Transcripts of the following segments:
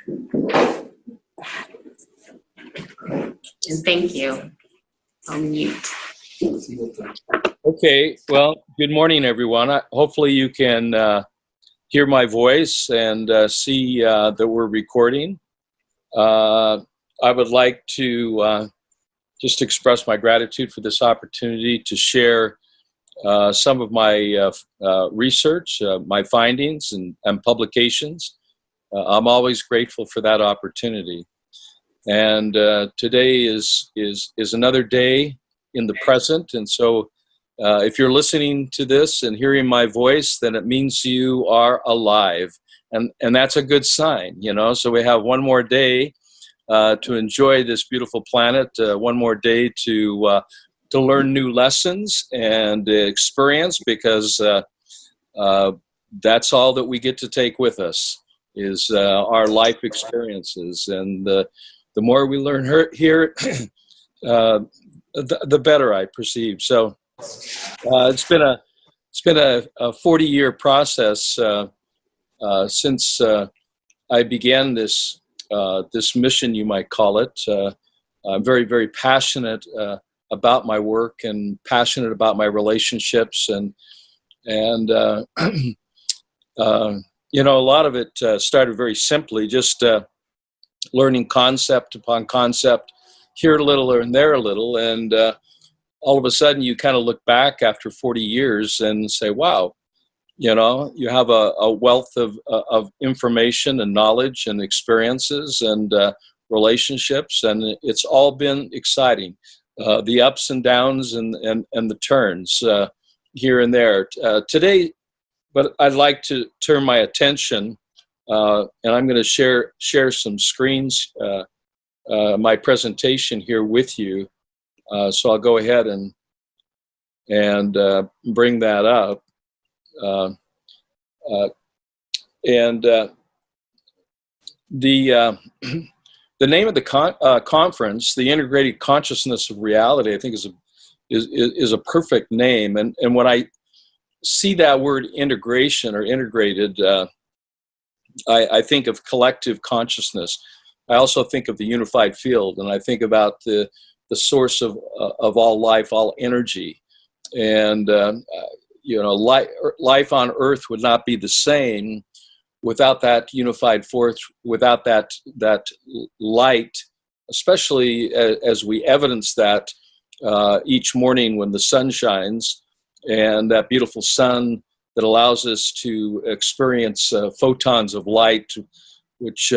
And thank you. I'll mute. Okay, well, good morning, everyone. Hopefully you can hear my voice and see that we're recording. I would like to just express my gratitude for this opportunity to share some of my research, my findings and publications. I'm always grateful for that opportunity. And today is another day in the present, and so if you're listening to this and hearing my voice, then it means you are alive, and that's a good sign, you know. So we have one more day to enjoy this beautiful planet, one more day to learn new lessons and experience, because that's all that we get to take with us is our life experiences, and the more we learn here, the better I perceive. So it's been a 40-year process since I began this mission, you might call it. I'm very, very passionate about my work and passionate about my relationships, and you know, a lot of it started very simply, just learning concept upon concept, here a little and there a little, and all of a sudden you kind of look back after 40 years and say, wow, you know, you have a wealth of information and knowledge and experiences and relationships, and it's all been exciting. The ups and downs and the turns here and there. Today, but I'd like to turn my attention, and I'm going to share some screens, my presentation here with you. So I'll go ahead and bring that up. The name of the conference, the Integrated Consciousness of Reality, I think is a perfect name. And when I see that word integration or integrated, I think of collective consciousness. I also think of the unified field, and I think about the source of all life, all energy. And you know, life on Earth would not be the same without that unified force, without that light, especially as we evidence that each morning when the sun shines, and that beautiful sun that allows us to experience photons of light, which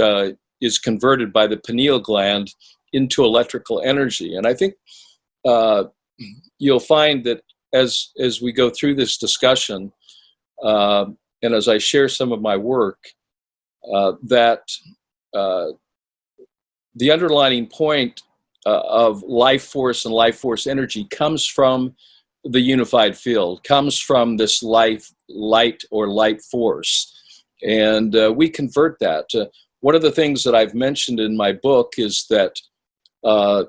is converted by the pineal gland into electrical energy. And I think you'll find that as we go through this discussion, and as I share some of my work, that the underlying point of life force and life force energy comes from the unified field, comes from this light or light force. And we convert that. One of the things that I've mentioned in my book is that our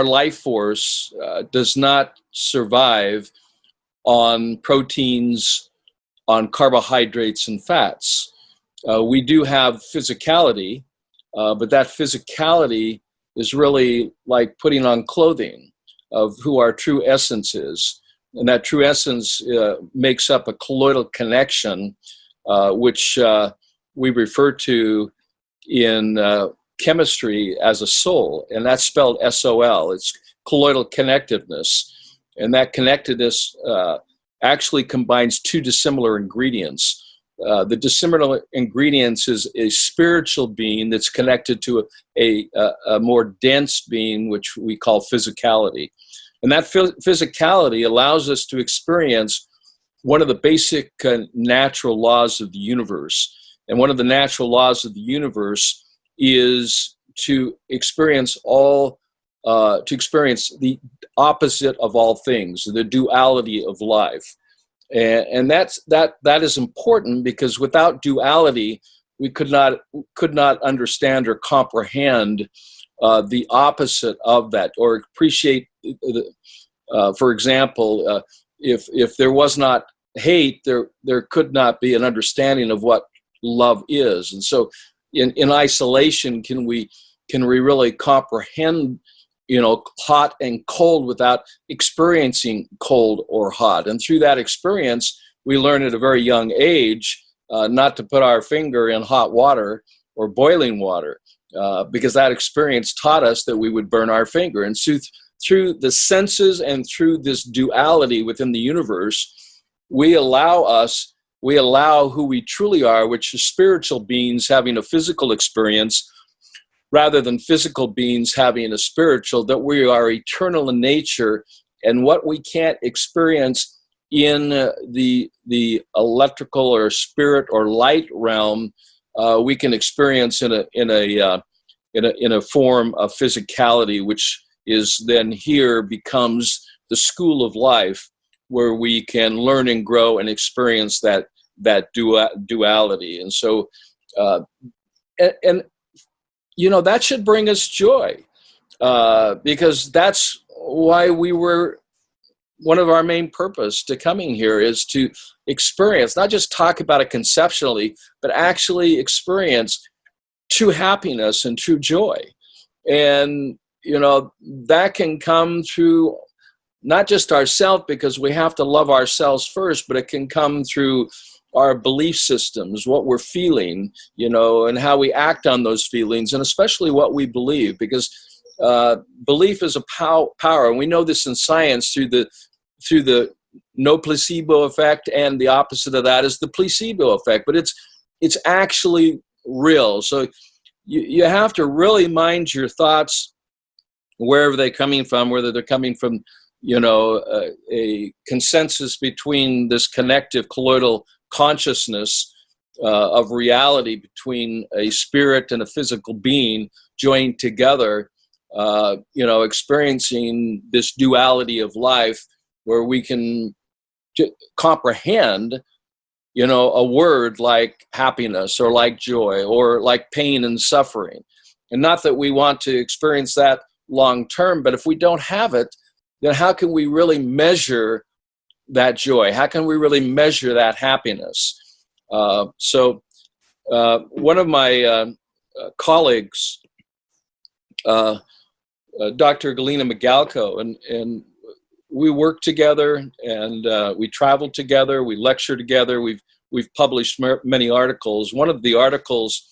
life force does not survive on proteins, on carbohydrates and fats. We do have physicality, but that physicality is really like putting on clothing of who our true essence is. And that true essence makes up a colloidal connection, which we refer to in chemistry as a soul, and that's spelled S-O-L. It's colloidal connectiveness, and that connectedness actually combines two dissimilar ingredients. The dissimilar ingredients is a spiritual being that's connected to a more dense being, which we call physicality. And that physicality allows us to experience one of the basic natural laws of the universe. And one of the natural laws of the universe is to experience the opposite of all things, the duality of life. And that is important, because without duality, we could not understand or comprehend the opposite of that, or appreciate. For example, if there was not hate, there could not be an understanding of what love is. And so in isolation, can we really comprehend, hot and cold without experiencing cold or hot? And through that experience, we learn at a very young age not to put our finger in hot water or boiling water, because that experience taught us that we would burn our finger. And so through the senses and through this duality within the universe, we allow who we truly are, which is spiritual beings having a physical experience, rather than physical beings having a spiritual, that we are eternal in nature, and what we can't experience in the electrical or spirit or light realm, we can experience in a form of physicality, which is then here becomes the school of life, where we can learn and grow and experience that duality. And so, that should bring us joy, because that's why one of our main purpose to coming here is to experience, not just talk about it conceptually, but actually experience true happiness and true joy. And, that can come through not just ourselves, because we have to love ourselves first, but it can come through our belief systems, what we're feeling, and how we act on those feelings, and especially what we believe, because belief is a power. And we know this in science through the no placebo effect, and the opposite of that is the placebo effect. But it's actually real. So you have to really mind your thoughts, wherever they're coming from, whether they're coming from a consensus between this connective colloidal consciousness of reality between a spirit and a physical being joined together, experiencing this duality of life, where we can comprehend, a word like happiness or like joy or like pain and suffering. And not that we want to experience that long term, but if we don't have it, then how can we really measure that joy? How can we really measure that happiness? So one of my colleagues, Dr. Galina Magalko, and we work together, and we travel together, we lecture together, we've published many articles. One of the articles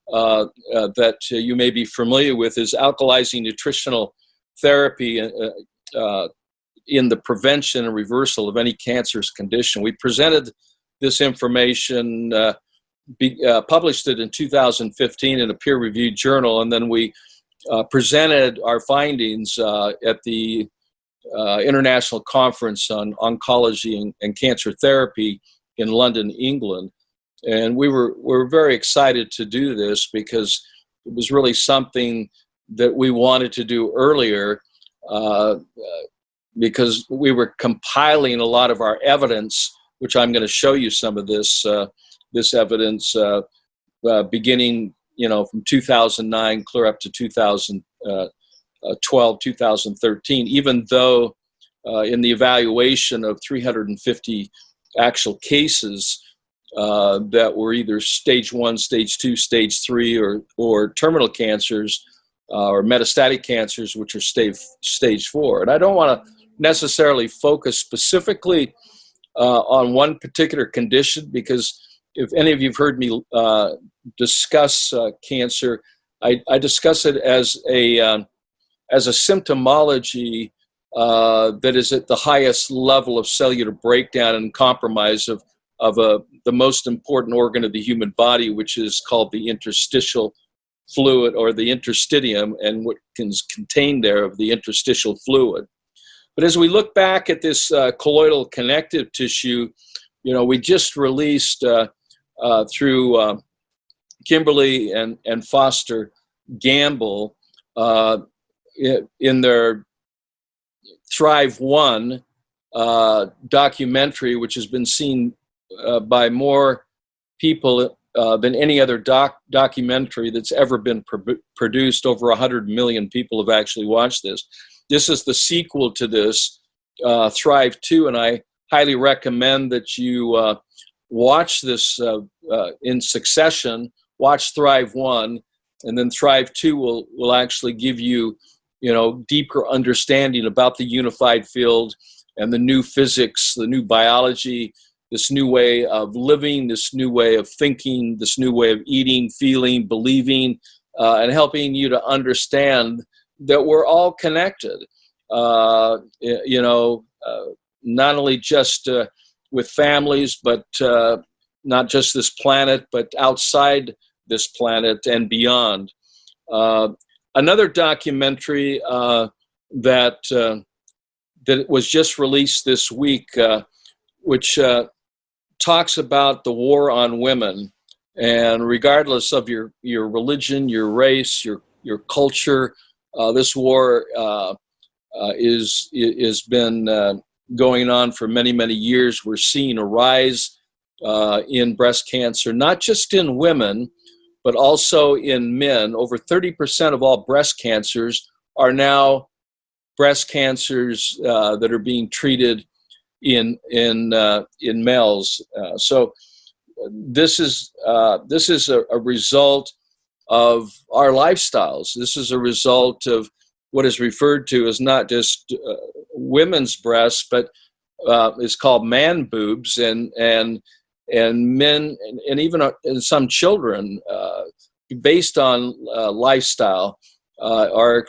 that you may be familiar with is alkalizing nutritional therapy in the prevention and reversal of any cancerous condition. We presented this information, published it in 2015 in a peer-reviewed journal, and then we presented our findings at the International Conference on Oncology and Cancer Therapy in London, England. And we're very excited to do this, because it was really something that we wanted to do earlier, because we were compiling a lot of our evidence, which I'm going to show you some of this evidence beginning from 2009 clear up to 2012, 2013, even though in the evaluation of 350 actual cases that were either stage 1, stage 2, stage 3, or terminal cancers, or metastatic cancers, which are stage 4. And I don't want to necessarily focus specifically on one particular condition, because if any of you have heard me discuss cancer, I discuss it as a symptomology that is at the highest level of cellular breakdown and compromise of the most important organ of the human body, which is called the interstitial fluid, or the interstitium, and what is contained there of the interstitial fluid. But as we look back at this colloidal connective tissue, we just released through Kimberly and Foster Gamble in their Thrive 1 documentary, which has been seen by more people than any other documentary that's ever been produced. Over 100 million people have actually watched this. This is the sequel to this, Thrive 2, and I highly recommend that you watch this in succession. Watch Thrive 1, and then Thrive 2 will actually give you, deeper understanding about the unified field and the new physics, the new biology, this new way of living, this new way of thinking, this new way of eating, feeling, believing, and helping you to understand that we're all connected. Not only just with families, but not just this planet, but outside this planet and beyond. Another documentary that was just released this week, which talks about the war on women, and regardless of your religion, your race, your culture, this war is been going on for many, many years. We're seeing a rise in breast cancer, not just in women, but also in men. Over 30% of all breast cancers are now breast cancers that are being treated in males. So this is a result of our lifestyles. This is a result of what is referred to as not just women's breasts, but it's called man boobs, and men, and even some children, based on lifestyle, are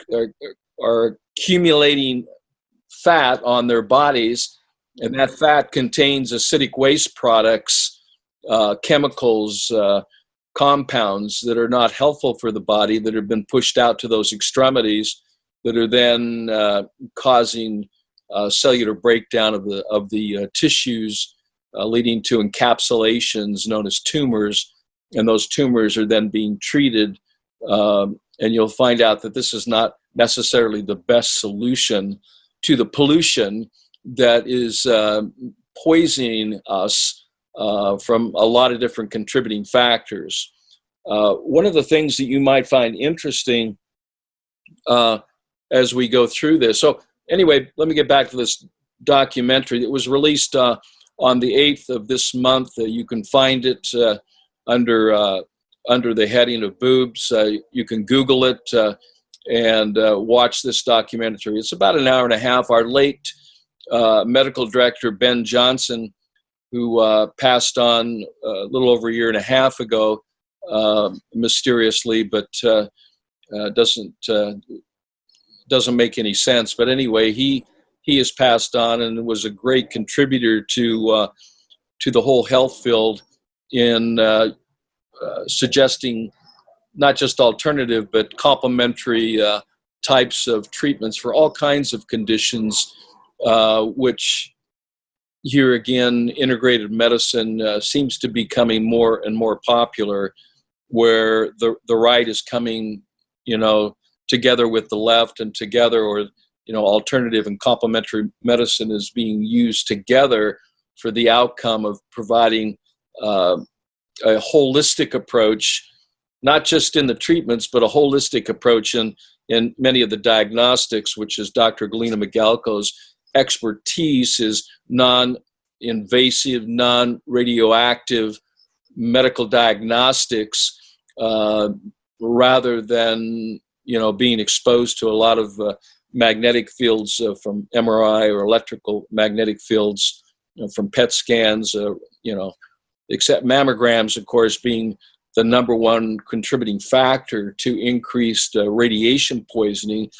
accumulating fat on their bodies, and that fat contains acidic waste products, chemicals, compounds that are not helpful for the body, that have been pushed out to those extremities, that are then causing cellular breakdown of the tissues, leading to encapsulations known as tumors, and those tumors are then being treated, and you'll find out that this is not necessarily the best solution to the pollution that is poisoning us from a lot of different contributing factors. One of the things that you might find interesting as we go through this. So anyway, let me get back to this documentary. It was released on the 8th of this month. You can find it under the heading of boobs. You can Google it and watch this documentary. It's about an hour and a half. Our late medical director, Ben Johnson, who passed on a little over a year and a half ago, mysteriously, but doesn't make any sense. But anyway, he has passed on and was a great contributor to the whole health field in suggesting not just alternative but complementary types of treatments for all kinds of conditions, which here again, integrated medicine seems to be becoming more and more popular, where the right is coming, together with the left, and together, or alternative and complementary medicine is being used together for the outcome of providing a holistic approach, not just in the treatments, but a holistic approach in many of the diagnostics, which is Dr. Galina Magalko's expertise, is non-invasive, non-radioactive medical diagnostics, rather than being exposed to a lot of magnetic fields from MRI or electrical magnetic fields from PET scans, except mammograms, of course, being the number one contributing factor to increased radiation poisoning.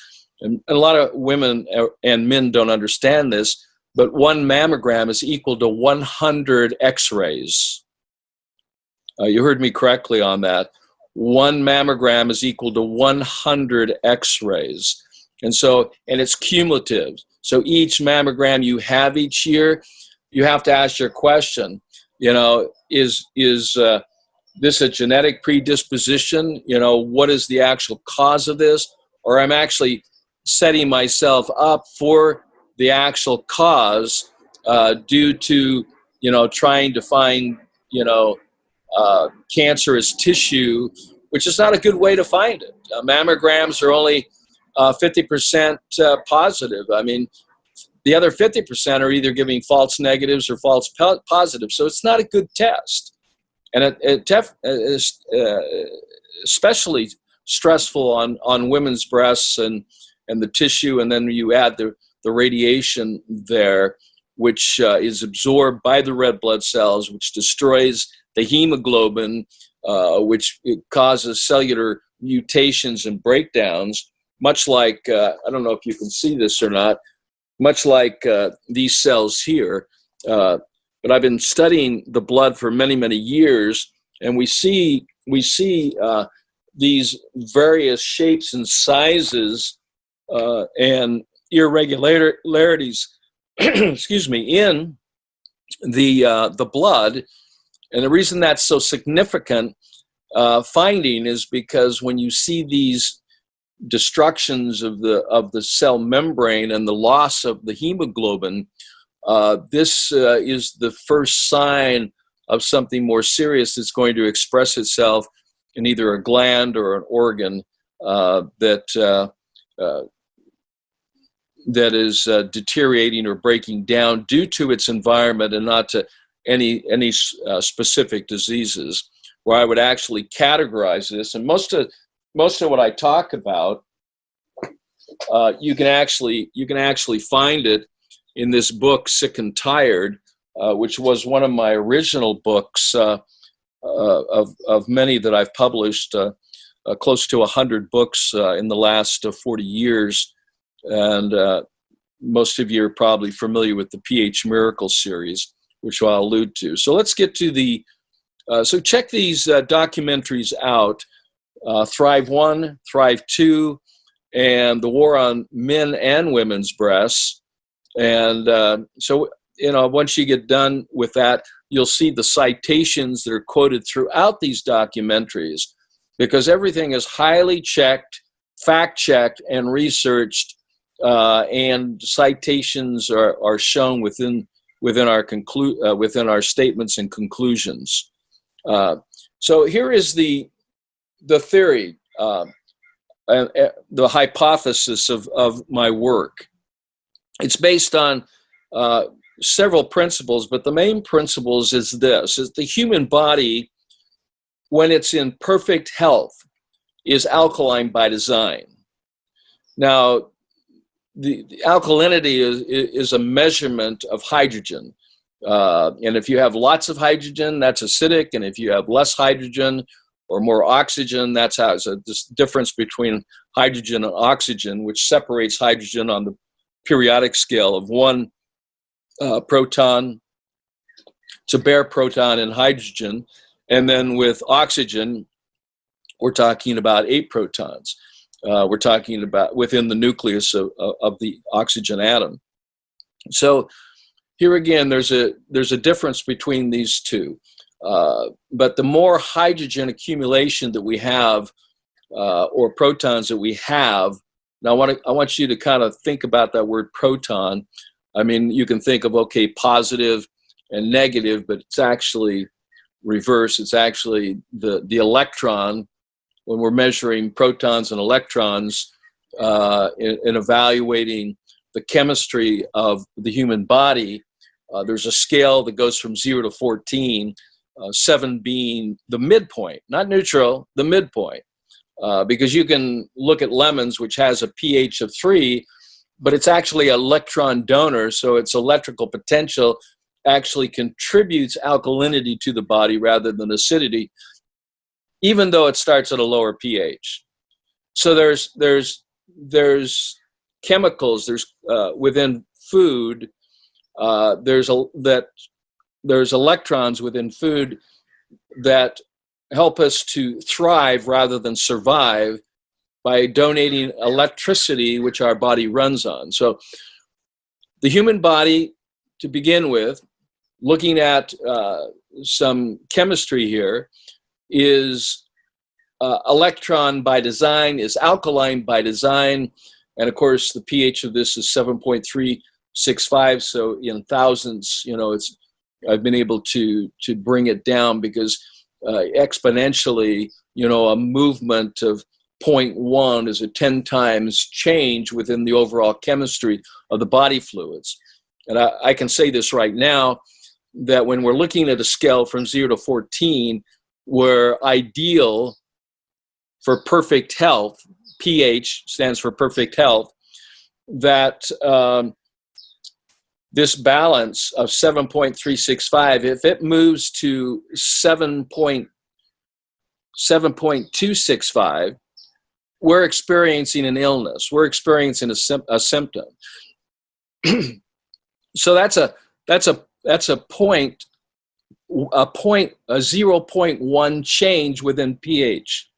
And a lot of women and men don't understand this, but one mammogram is equal to 100 X-rays. You heard me correctly on that. One mammogram is equal to 100 X-rays. And it's cumulative. So each mammogram you have each year, you have to ask your question, is this a genetic predisposition? What is the actual cause of this? Or I'm actually setting myself up for the actual cause due to, trying to find, cancerous tissue, which is not a good way to find it. Mammograms are only 50% positive. I mean, The other 50% are either giving false negatives or false positives. So it's not a good test. And it is especially stressful on women's breasts and the tissue. And then you add the radiation there, which is absorbed by the red blood cells, which destroys the hemoglobin, which it causes cellular mutations and breakdowns, much like, I don't know if you can see this or not, much like these cells here. But I've been studying the blood for many, many years, and we see these various shapes and sizes and irregularities, excuse me, in the blood. And the reason that's so significant finding is because when you see these destructions of the cell membrane and the loss of the hemoglobin, this is the first sign of something more serious that's going to express itself in either a gland or an organ that is deteriorating or breaking down due to its environment and not to any specific diseases. Where I would actually categorize this, and most of what I talk about, you can actually find it in this book, Sick and Tired, which was one of my original books of many that I've published, close to 100 books in the last 40 years. And most of you are probably familiar with the pH Miracle series, which I'll allude to. So let's get to so check these documentaries out, Thrive 1, Thrive 2, and The War on Men and Women's Breasts. And so, once you get done with that, you'll see the citations that are quoted throughout these documentaries, because everything is highly checked, fact-checked, and researched, and citations are shown within our statements and conclusions. So here is the theory, the hypothesis of my work. It's based on several principles, but the main principles is this: is the human body, when it's in perfect health, is alkaline by design. Now, the alkalinity is a measurement of hydrogen. And if you have lots of hydrogen, that's acidic. And if you have less hydrogen or more oxygen, that's how. So this difference between hydrogen and oxygen, which separates hydrogen on the periodic scale of 1 proton. It's a bare proton in hydrogen. And then with oxygen, we're talking about 8 protons. We're talking about within the nucleus of the oxygen atom. So here again, there's a difference between these two. But the more hydrogen accumulation that we have, or protons that we have, now I want you to kind of think about that word proton. I mean, you can think of, okay, positive and negative, but it's actually reverse. It's actually the electron. When we're measuring protons and electrons in evaluating the chemistry of the human body, there's a scale that goes from 0 to 14, 7 being the midpoint, not neutral, the midpoint. Because you can look at lemons, which has a pH of 3, but it's actually an electron donor, so its electrical potential actually contributes alkalinity to the body rather than acidity, even though it starts at a lower pH. So there's chemicals, there's within food, there's electrons within food that help us to thrive rather than survive by donating electricity, which our body runs on. So the human body, to begin with, looking at some chemistry here, is electron by design, is alkaline by design, and of course the pH of this is 7.365. So in thousands, I've been able to bring it down because exponentially, a movement of 0.1 is a 10 times change within the overall chemistry of the body fluids. And I can say this right now, that when we're looking at a scale from 0 to 14, we're ideal for perfect health. pH stands for perfect health, that this balance of 7.365, if it moves to 7.265, we're experiencing an illness. We're experiencing a symptom. So that's a 0.1 change within pH.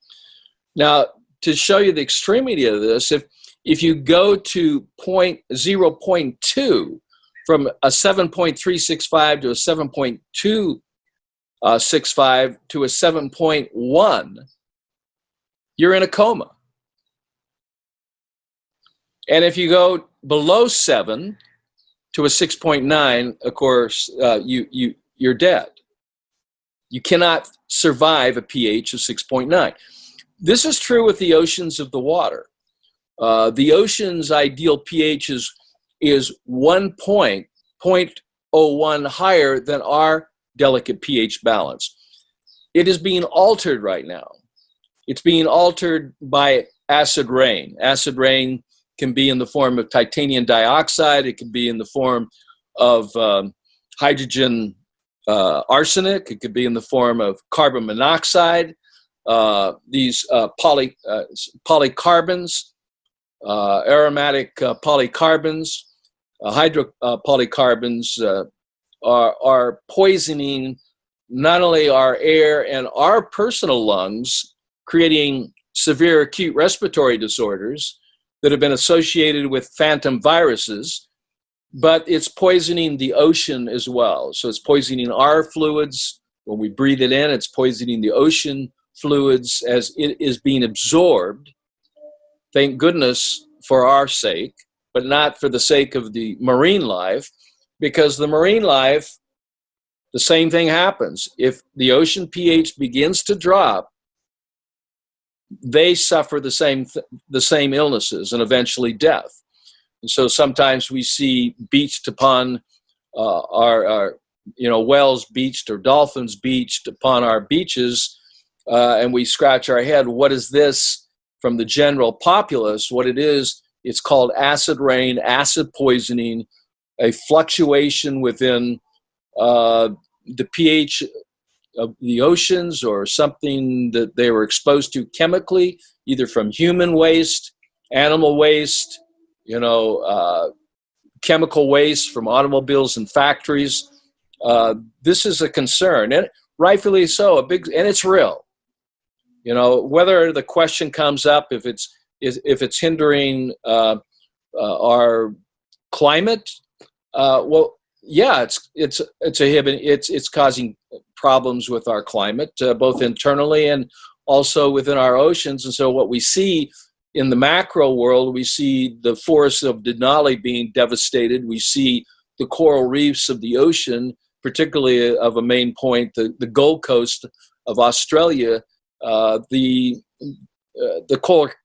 Now, to show you the extremity of this, if you go to 0.2, from a 7.365 to a 7.265 to a 7.1, you're in a coma. And if you go below 7 to a 6.9, of course, you're dead. You cannot survive a pH of 6.9. This is true with the oceans of the water. The ocean's ideal pH is 0.01 higher than our delicate pH balance. It is being altered right now. It's being altered by acid rain. Acid rain can be in the form of titanium dioxide. It can be in the form of hydrogen arsenic. It could be in the form of carbon monoxide. These polycarbons, aromatic polycarbons, hydropolycarbons are poisoning not only our air and our personal lungs, creating severe acute respiratory disorders that have been associated with phantom viruses, but it's poisoning the ocean as well. So it's poisoning our fluids. When we breathe it in, it's poisoning the ocean fluids as it is being absorbed. Thank goodness for our sake, but not for the sake of the marine life, because the marine life, the same thing happens. If the ocean pH begins to drop, they suffer the same illnesses and eventually death. And so sometimes we see beached upon our whales beached or dolphins beached upon our beaches, and we scratch our head. What is this? From the general populace, what it is, it's called acid rain, acid poisoning, a fluctuation within the pH of the oceans or something that they were exposed to chemically, either from human waste, animal waste, chemical waste from automobiles and factories. This is a concern, and rightfully so, and it's real. Whether the question comes up if it's hindering our climate, it's causing problems with our climate, both internally and also within our oceans. And so what we see in the macro world, we see the forests of Denali being devastated. We see the coral reefs of the ocean, particularly of a main point, the Gold Coast of Australia. The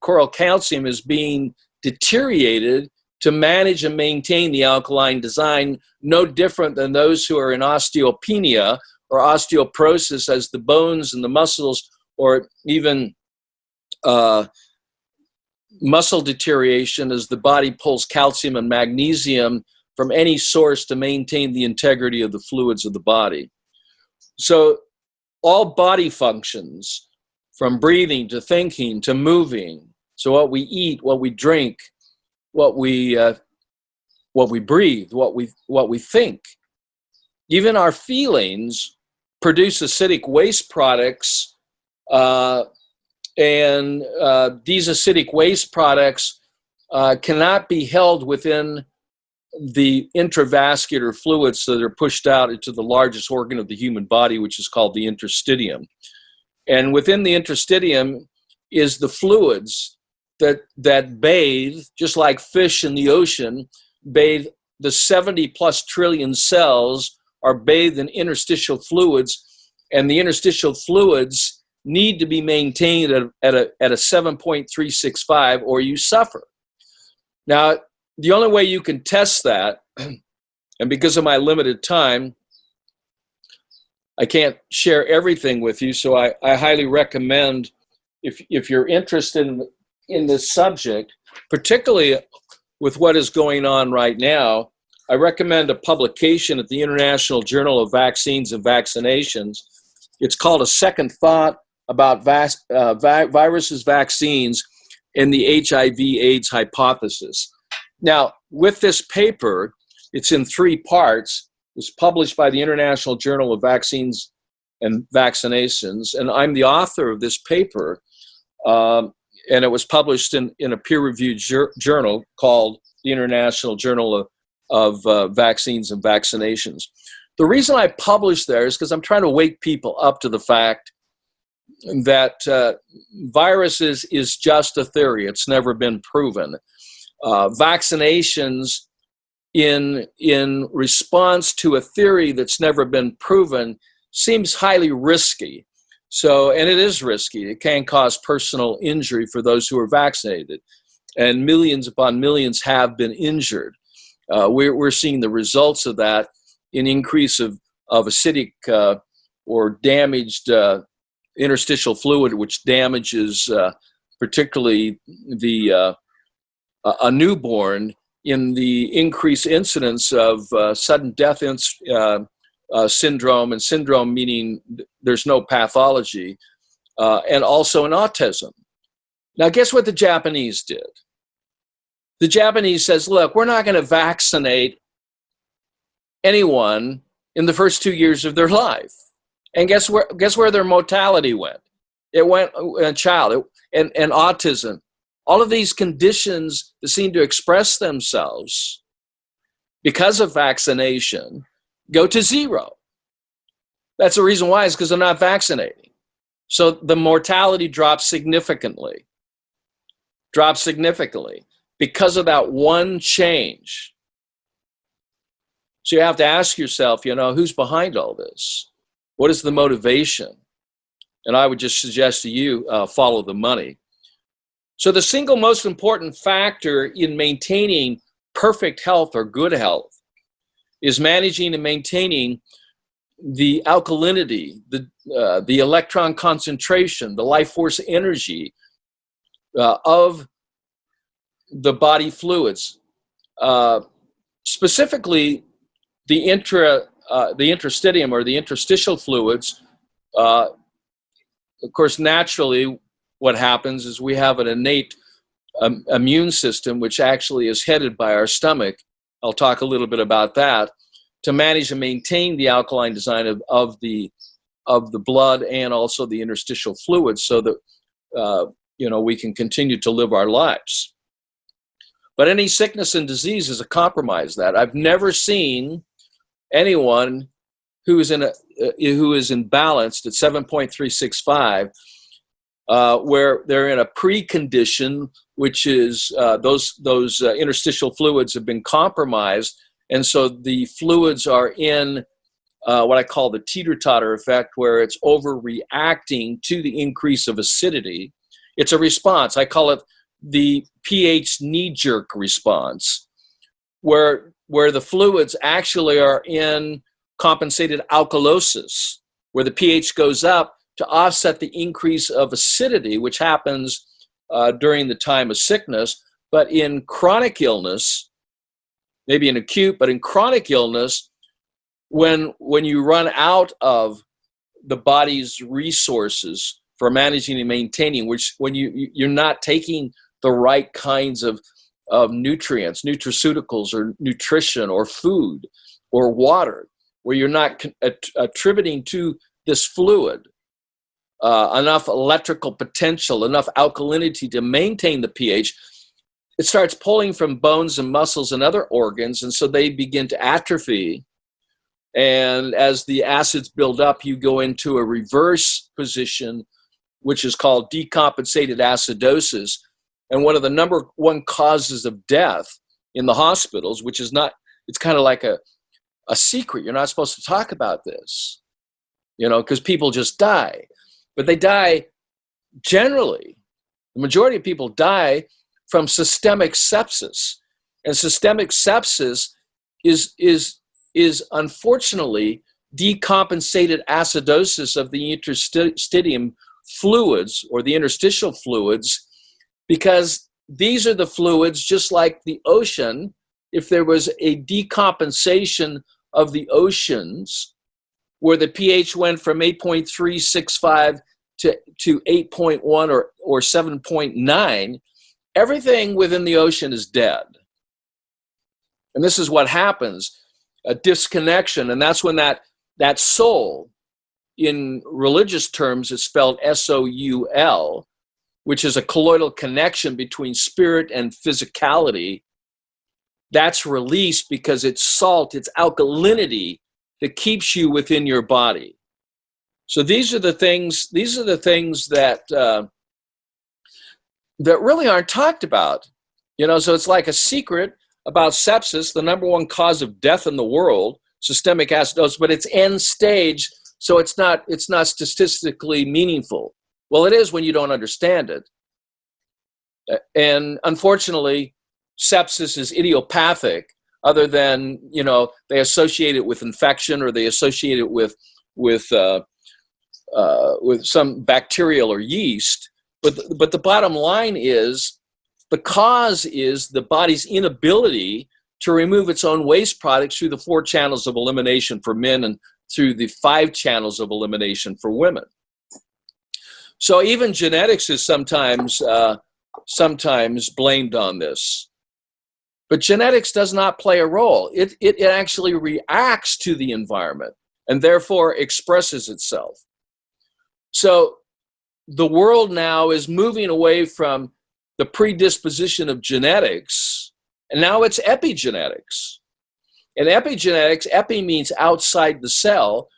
coral calcium is being deteriorated to manage and maintain the alkaline design, no different than those who are in osteopenia or osteoporosis, as the bones and the muscles, or even muscle deterioration as the body pulls calcium and magnesium from any source to maintain the integrity of the fluids of the body. So all body functions, from breathing to thinking to moving, so what we eat, what we drink, what we breathe, what we think, even our feelings produce acidic waste products, and these acidic waste products cannot be held within the intravascular fluids that are pushed out into the largest organ of the human body, which is called the interstitium. And within the interstitium is the fluids that bathe, just like fish in the ocean, bathe the 70 plus trillion cells are bathed in interstitial fluids, and the interstitial fluids need to be maintained at a 7.365, or you suffer. Now, the only way you can test that, and because of my limited time, I can't share everything with you, so I highly recommend, if you're interested in this subject, particularly with what is going on right now, I recommend a publication at the International Journal of Vaccines and Vaccinations. It's called A Second Thought About Viruses, Vaccines, and the HIV/AIDS Hypothesis. Now, with this paper, it's in 3 parts. It's published by the International Journal of Vaccines and Vaccinations, and I'm the author of this paper, and it was published in a peer-reviewed journal called the International Journal of Vaccines and Vaccinations. The reason I published there is because I'm trying to wake people up to the fact that viruses is just a theory. It's never been proven. Vaccinations in response to a theory that's never been proven seems highly risky. So, and it is risky. It can cause personal injury for those who are vaccinated. And millions upon millions have been injured. We're seeing the results of that in increase of acidic or damaged interstitial fluid, which damages particularly a newborn, in the increased incidence of sudden death syndrome, and syndrome meaning there's no pathology, and also in autism. Now, guess what the Japanese did? The Japanese says, look, we're not going to vaccinate anyone in the first 2 years of their life. And guess where their mortality went? It went in child and autism. All of these conditions that seem to express themselves because of vaccination go to 0. That's the reason why, is because they're not vaccinating. So the mortality drops significantly because of that one change. So you have to ask yourself, who's behind all this? What is the motivation? And I would just suggest to you, follow the money. So the single most important factor in maintaining perfect health or good health is managing and maintaining the alkalinity, the electron concentration, the life force energy of the body fluids, specifically the interstitium or the interstitial fluids. Of course, naturally, what happens is we have an innate immune system, which actually is headed by our stomach. I'll talk a little bit about that, to manage and maintain the alkaline design of the blood and also the interstitial fluids, so that we can continue to live our lives. But any sickness and disease is a compromise that. I've never seen anyone who is imbalanced at 7.365, where they're in a precondition, which is those interstitial fluids have been compromised, and so the fluids are in what I call the teeter-totter effect, where it's overreacting to the increase of acidity. It's a response. I call it the pH knee-jerk response, where the fluids actually are in compensated alkalosis, where the pH goes up to offset the increase of acidity, which happens during the time of sickness. But in chronic illness, maybe in acute, but in chronic illness, when you run out of the body's resources for managing and maintaining, when you're not taking the right kinds of nutrients, nutraceuticals, or nutrition, or food, or water, where you're not attributing to this fluid enough electrical potential, enough alkalinity to maintain the pH, it starts pulling from bones and muscles and other organs, and so they begin to atrophy. And as the acids build up, you go into a reverse position, which is called decompensated acidosis. And one of the number one causes of death in the hospitals, which is not, it's kind of like a secret. You're not supposed to talk about this, because people just die. but they die generally. The majority of people die from systemic sepsis. And systemic sepsis is unfortunately decompensated acidosis of the interstitium fluids or the interstitial fluids, because these are the fluids, just like the ocean. If there was a decompensation of the oceans where the pH went from 8.365 to 8.1 or 7.9, everything within the ocean is dead. And this is what happens, a disconnection. And that's when that soul, in religious terms, is spelled S-O-U-L, which is a colloidal connection between spirit and physicality. That's released because it's salt, it's alkalinity that keeps you within your body. So these are the things that that really aren't talked about. So it's like a secret about sepsis, the number one cause of death in the world, systemic acidosis, but it's end stage, so it's not statistically meaningful. Well, it is when you don't understand it. And unfortunately, sepsis is idiopathic, other than, they associate it with infection, or they associate it with some bacterial or yeast. But the bottom line is, the cause is the body's inability to remove its own waste products through the 4 channels of elimination for men and through the 5 channels of elimination for women. So even genetics is sometimes blamed on this. But genetics does not play a role. It actually reacts to the environment and therefore expresses itself. So the world now is moving away from the predisposition of genetics, and now it's epigenetics. And epigenetics, epi means outside the cell.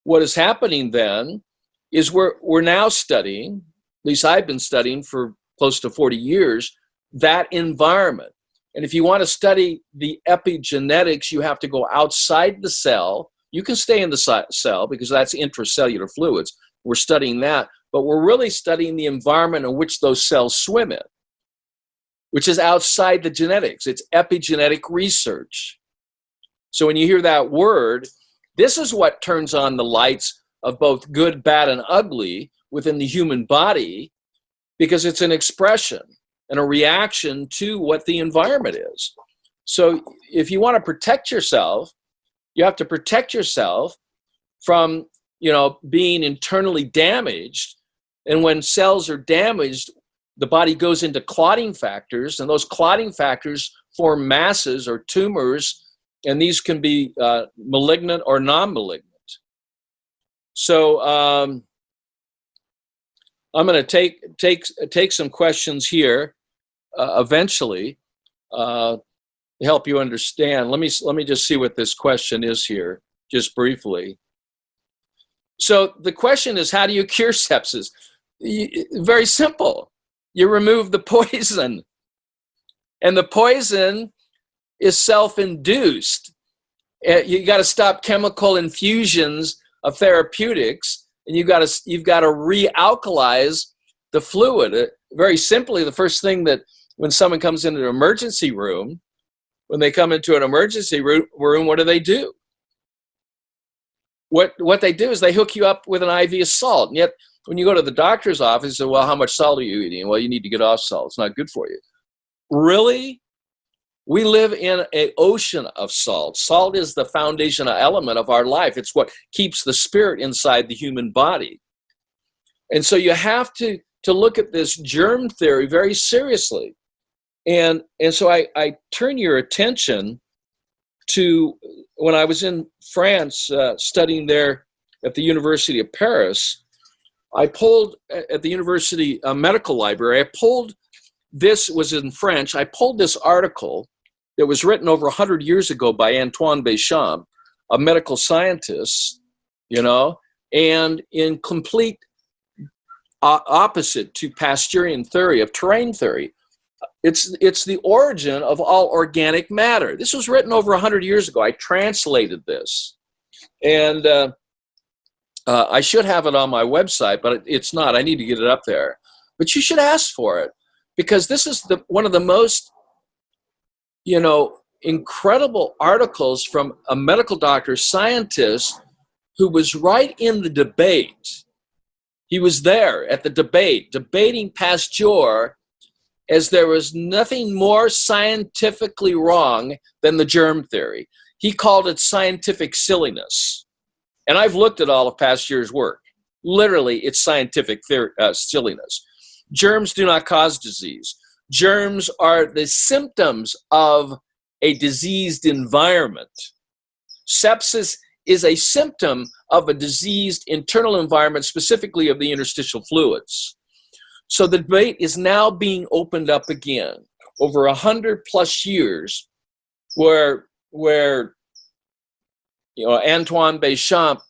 What is happening then is we're now studying, at least I've been studying for close to 40 years, that environment. And if you want to study the epigenetics, you have to go outside the cell. You can stay in the cell because that's intracellular fluids. We're studying that, but we're really studying the environment in which those cells swim in, which is outside the genetics. It's epigenetic research. So when you hear that word, this is what turns on the lights of both good, bad, and ugly within the human body, because it's an expression and a reaction to what the environment is. So if you want to protect yourself, you have to protect yourself from, being internally damaged. And when cells are damaged, the body goes into clotting factors, and those clotting factors form masses or tumors, and these can be malignant or non-malignant. So I'm going to take some questions here eventually to help you understand. Let me just see what this question is here, just briefly. So the question is, how do you cure sepsis? Very simple. You remove the poison. And the poison is self-induced. You got to stop chemical infusions of therapeutics, and you've got to realkalize the fluid. Very simply, the first thing that when someone comes into an emergency room, when they come into an emergency room, what do? What they do is they hook you up with an IV of salt. And yet, when you go to the doctor's office, they say, well, how much salt are you eating? Well, you need to get off salt. It's not good for you. Really? We live in an ocean of salt. Salt is the foundational element of our life. It's what keeps the spirit inside the human body. And so you have to look at this germ theory very seriously. And so I turn your attention to when I was in France studying there at the University of Paris. I pulled at the University Medical Library, this was in French, I pulled this article that was written over 100 years ago by Antoine Béchamp, a medical scientist, and in complete opposite to Pasteurian theory of terrain theory. It's the origin of all organic matter. This was written over 100 years ago. I translated this. And I should have it on my website, but it's not. I need to get it up there. But you should ask for it, because this is one of the most, incredible articles from a medical doctor, scientist, who was right in the debate. He was there at the debate, debating Pasteur, as there was nothing more scientifically wrong than the germ theory. He called it scientific silliness. And I've looked at all of Pasteur's work. Literally, it's scientific silliness. Germs do not cause disease. Germs are the symptoms of a diseased environment. Sepsis is a symptom of a diseased internal environment, specifically of the interstitial fluids. So the debate is now being opened up again over 100+ years, where Antoine Béchamp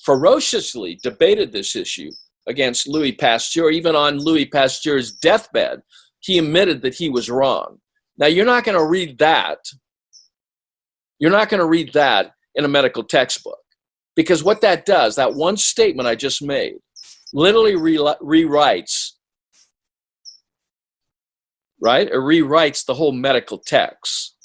ferociously debated this issue against Louis Pasteur. Even on Louis Pasteur's deathbed, he admitted that he was wrong. Now, you're not going to read that. You're not going to read that in a medical textbook, because what that does, that one statement I just made, literally rewrites, right? It rewrites the whole medical text.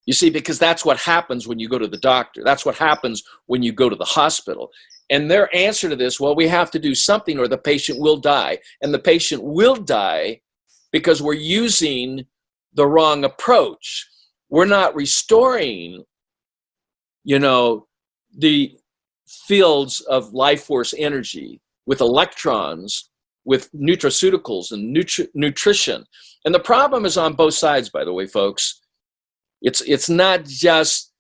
You see, because that's what happens when you go to the doctor. That's what happens when you go to the hospital. And their answer to this, well, we have to do something or the patient will die. And the patient will die because we're using the wrong approach. We're not restoring, the fields of life force energy with electrons, with nutraceuticals and nutrition. And the problem is on both sides, by the way, folks. It's not just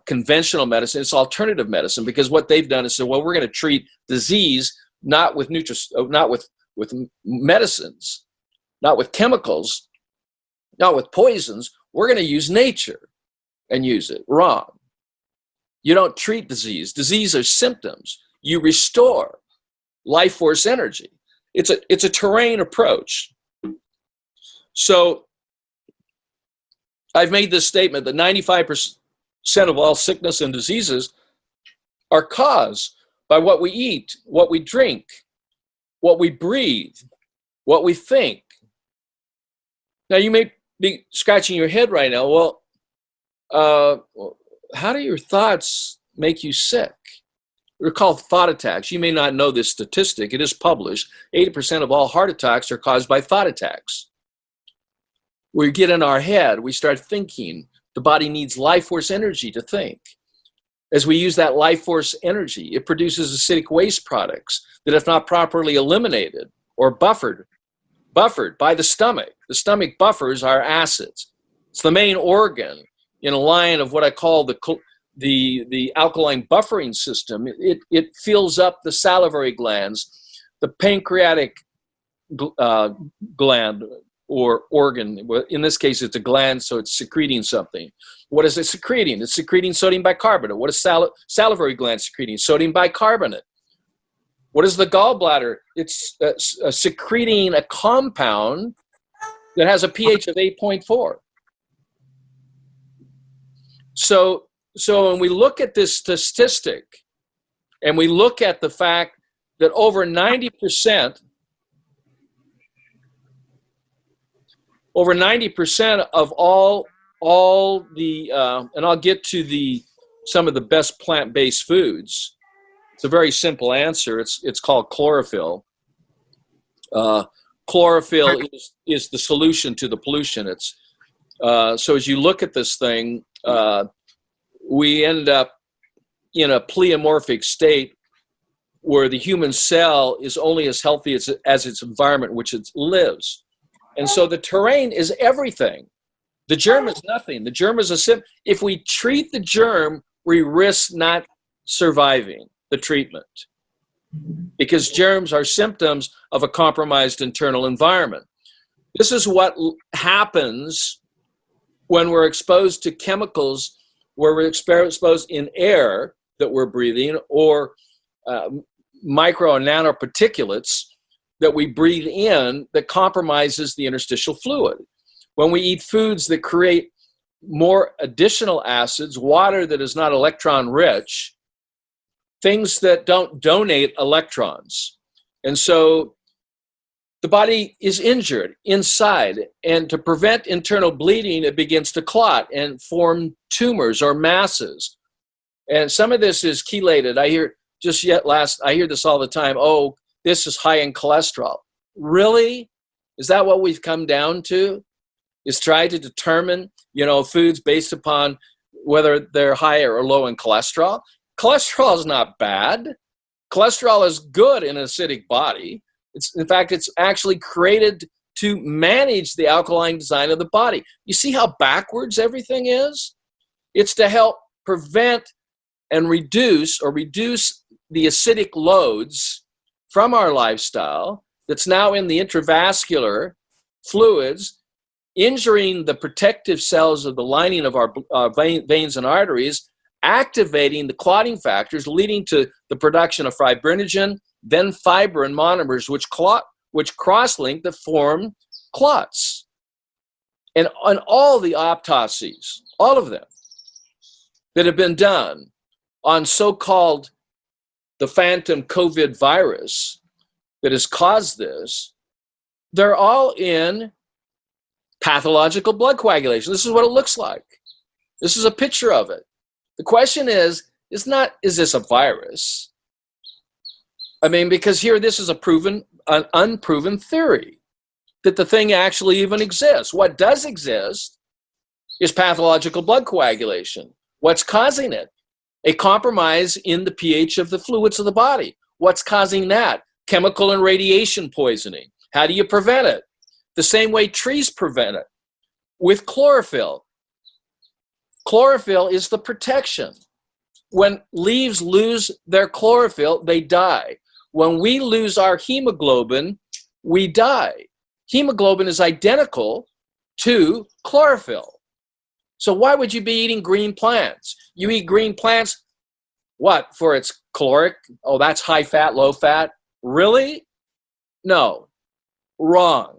conventional medicine, it's alternative medicine, because what they've done is said, well, we're going to treat disease not with medicines, not with chemicals, not with poisons. We're going to use nature and use it. Wrong. You don't treat disease. Disease are symptoms. You restore life force energy. It's a terrain approach. So I've made this statement that 95% of all sickness and diseases are caused by what we eat, what we drink, what we breathe, what we think. Now, you may be scratching your head right now. Well, how do your thoughts make you sick? They're called thought attacks. You may not know this statistic. It is published. 80% of all heart attacks are caused by thought attacks. We get in our head, we start thinking. The body needs life force energy to think. As we use that life force energy, it produces acidic waste products that, if not properly eliminated or buffered by the stomach buffers our acids. It's the main organ in a line of what I call the alkaline buffering system. It fills up the salivary glands, the pancreatic gland or organ. In this case, it's a gland, so it's secreting something. What is it secreting? It's secreting sodium bicarbonate. What is salivary gland secreting? Sodium bicarbonate. What is the gallbladder? It's secreting a compound that has a pH of 8.4. So when we look at this statistic and we look at the fact that over 90% of all the, and I'll get to some of the best plant-based foods. It's a very simple answer. It's called chlorophyll. Chlorophyll is the solution to the pollution. So as you look at this thing, we end up in a pleomorphic state where the human cell is only as healthy as its environment in which it lives. And so the terrain is everything. The germ is nothing. The germ is a symptom. If we treat the germ, we risk not surviving the treatment, because germs are symptoms of a compromised internal environment. This is what happens when we're exposed to chemicals, where we're exposed in air that we're breathing, or micro and nanoparticulates that we breathe in that compromises the interstitial fluid. When we eat foods that create more additional acids, water that is not electron rich, things that don't donate electrons. And so the body is injured inside, and to prevent internal bleeding, it begins to clot and form tumors or masses. And some of this is chelated. I hear this all the time. Oh, this is high in cholesterol. Really? Is that what we've come down to? Is try to determine, foods based upon whether they're high or low in cholesterol? Cholesterol is not bad. Cholesterol is good in an acidic body. In fact, it's actually created to manage the alkaline design of the body. You see how backwards everything is? It's to help prevent and reduce the acidic loads from our lifestyle that's now in the intravascular fluids, injuring the protective cells of the lining of our veins and arteries, activating the clotting factors, leading to the production of fibrinogen, then fibrin monomers, which cross-link to form clots. And on all the autopsies, all of them that have been done on so-called the phantom COVID virus that has caused this, they're all in pathological blood coagulation. This is what it looks like. This is a picture of it. The question is this a virus? I mean, because here, this is an unproven theory that the thing actually even exists. What does exist is pathological blood coagulation. What's causing it? A compromise in the pH of the fluids of the body. What's causing that? Chemical and radiation poisoning. How do you prevent it? The same way trees prevent it, with chlorophyll. Chlorophyll is the protection. When leaves lose their chlorophyll, they die. When we lose our hemoglobin, we die. Hemoglobin is identical to chlorophyll. So why would you be eating green plants? You eat green plants, what, for its caloric? Oh, that's high fat, low fat. Really? No, wrong.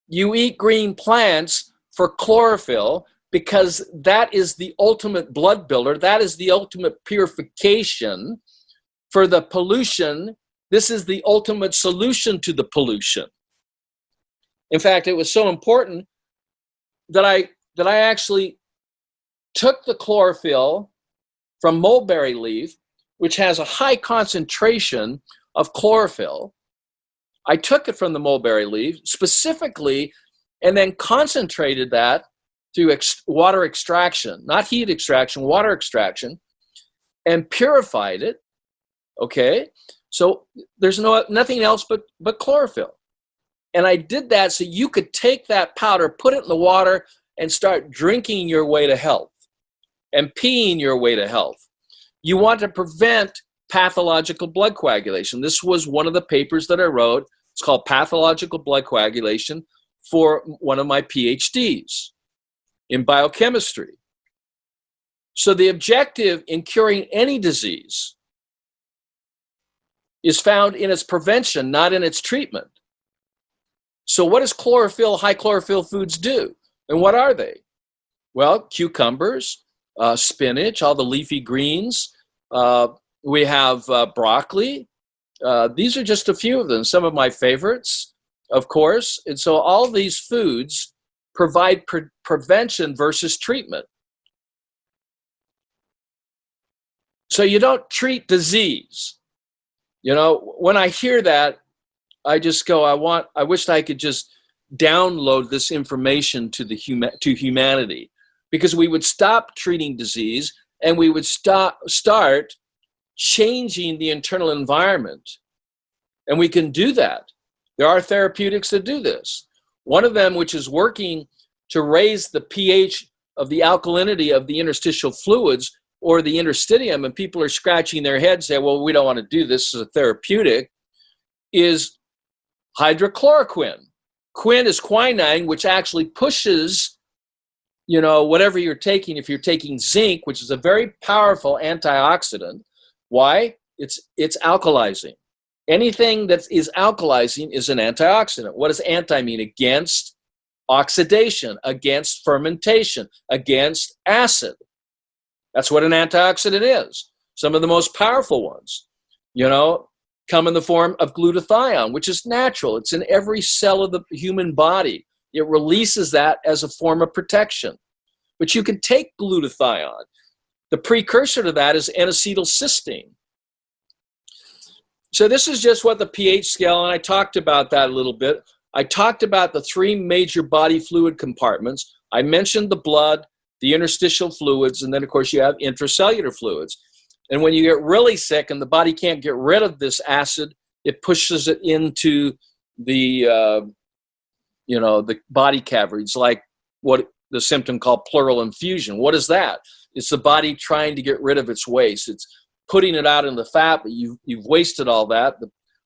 You eat green plants for chlorophyll because that is the ultimate blood builder. That is the ultimate purification for the pollution. This is the ultimate solution to the pollution. In fact, it was so important that I actually took the chlorophyll from mulberry leaf, which has a high concentration of chlorophyll. I took it from the mulberry leaf specifically and then concentrated that through water extraction, not heat extraction, water extraction, and purified it, okay? So there's nothing else but chlorophyll. And I did that so you could take that powder, put it in the water, and start drinking your way to health and peeing your way to health. You want to prevent pathological blood coagulation. This was one of the papers that I wrote. It's called Pathological Blood Coagulation for one of my PhDs in biochemistry. So the objective in curing any disease is found in its prevention, not in its treatment. So what does high chlorophyll foods do? And what are they? Well, cucumbers, spinach, all the leafy greens. We have broccoli. These are just a few of them, some of my favorites, of course. And so all these foods provide prevention versus treatment. So you don't treat disease. When I hear that, I just go, I wish I could just download this information to humanity, because we would stop treating disease and we would start changing the internal environment. And we can do that. There are therapeutics that do this. One of them, which is working to raise the pH of the alkalinity of the interstitial fluids or the interstitium, and people are scratching their heads, say, well, we don't want to do this as a therapeutic, is hydrochloroquine. Quin is quinine, which actually pushes, whatever you're taking. If you're taking zinc, which is a very powerful antioxidant, why? It's alkalizing. Anything that is alkalizing is an antioxidant. What does anti mean? Against oxidation, against fermentation, against acid. That's what an antioxidant is. some of the most powerful ones, come in the form of glutathione, which is natural. It's in every cell of the human body. It releases that as a form of protection. But you can take glutathione. The precursor to that is N-acetylcysteine. So this is just what the pH scale, and I talked about that a little bit. I talked about the 3 major body fluid compartments. I mentioned the blood, the interstitial fluids, and then, of course, you have intracellular fluids. And when you get really sick and the body can't get rid of this acid, it pushes it into the, the body cavities, like what the symptom called pleural infusion. What is that? It's the body trying to get rid of its waste. It's putting it out in the fat, but you've wasted all that.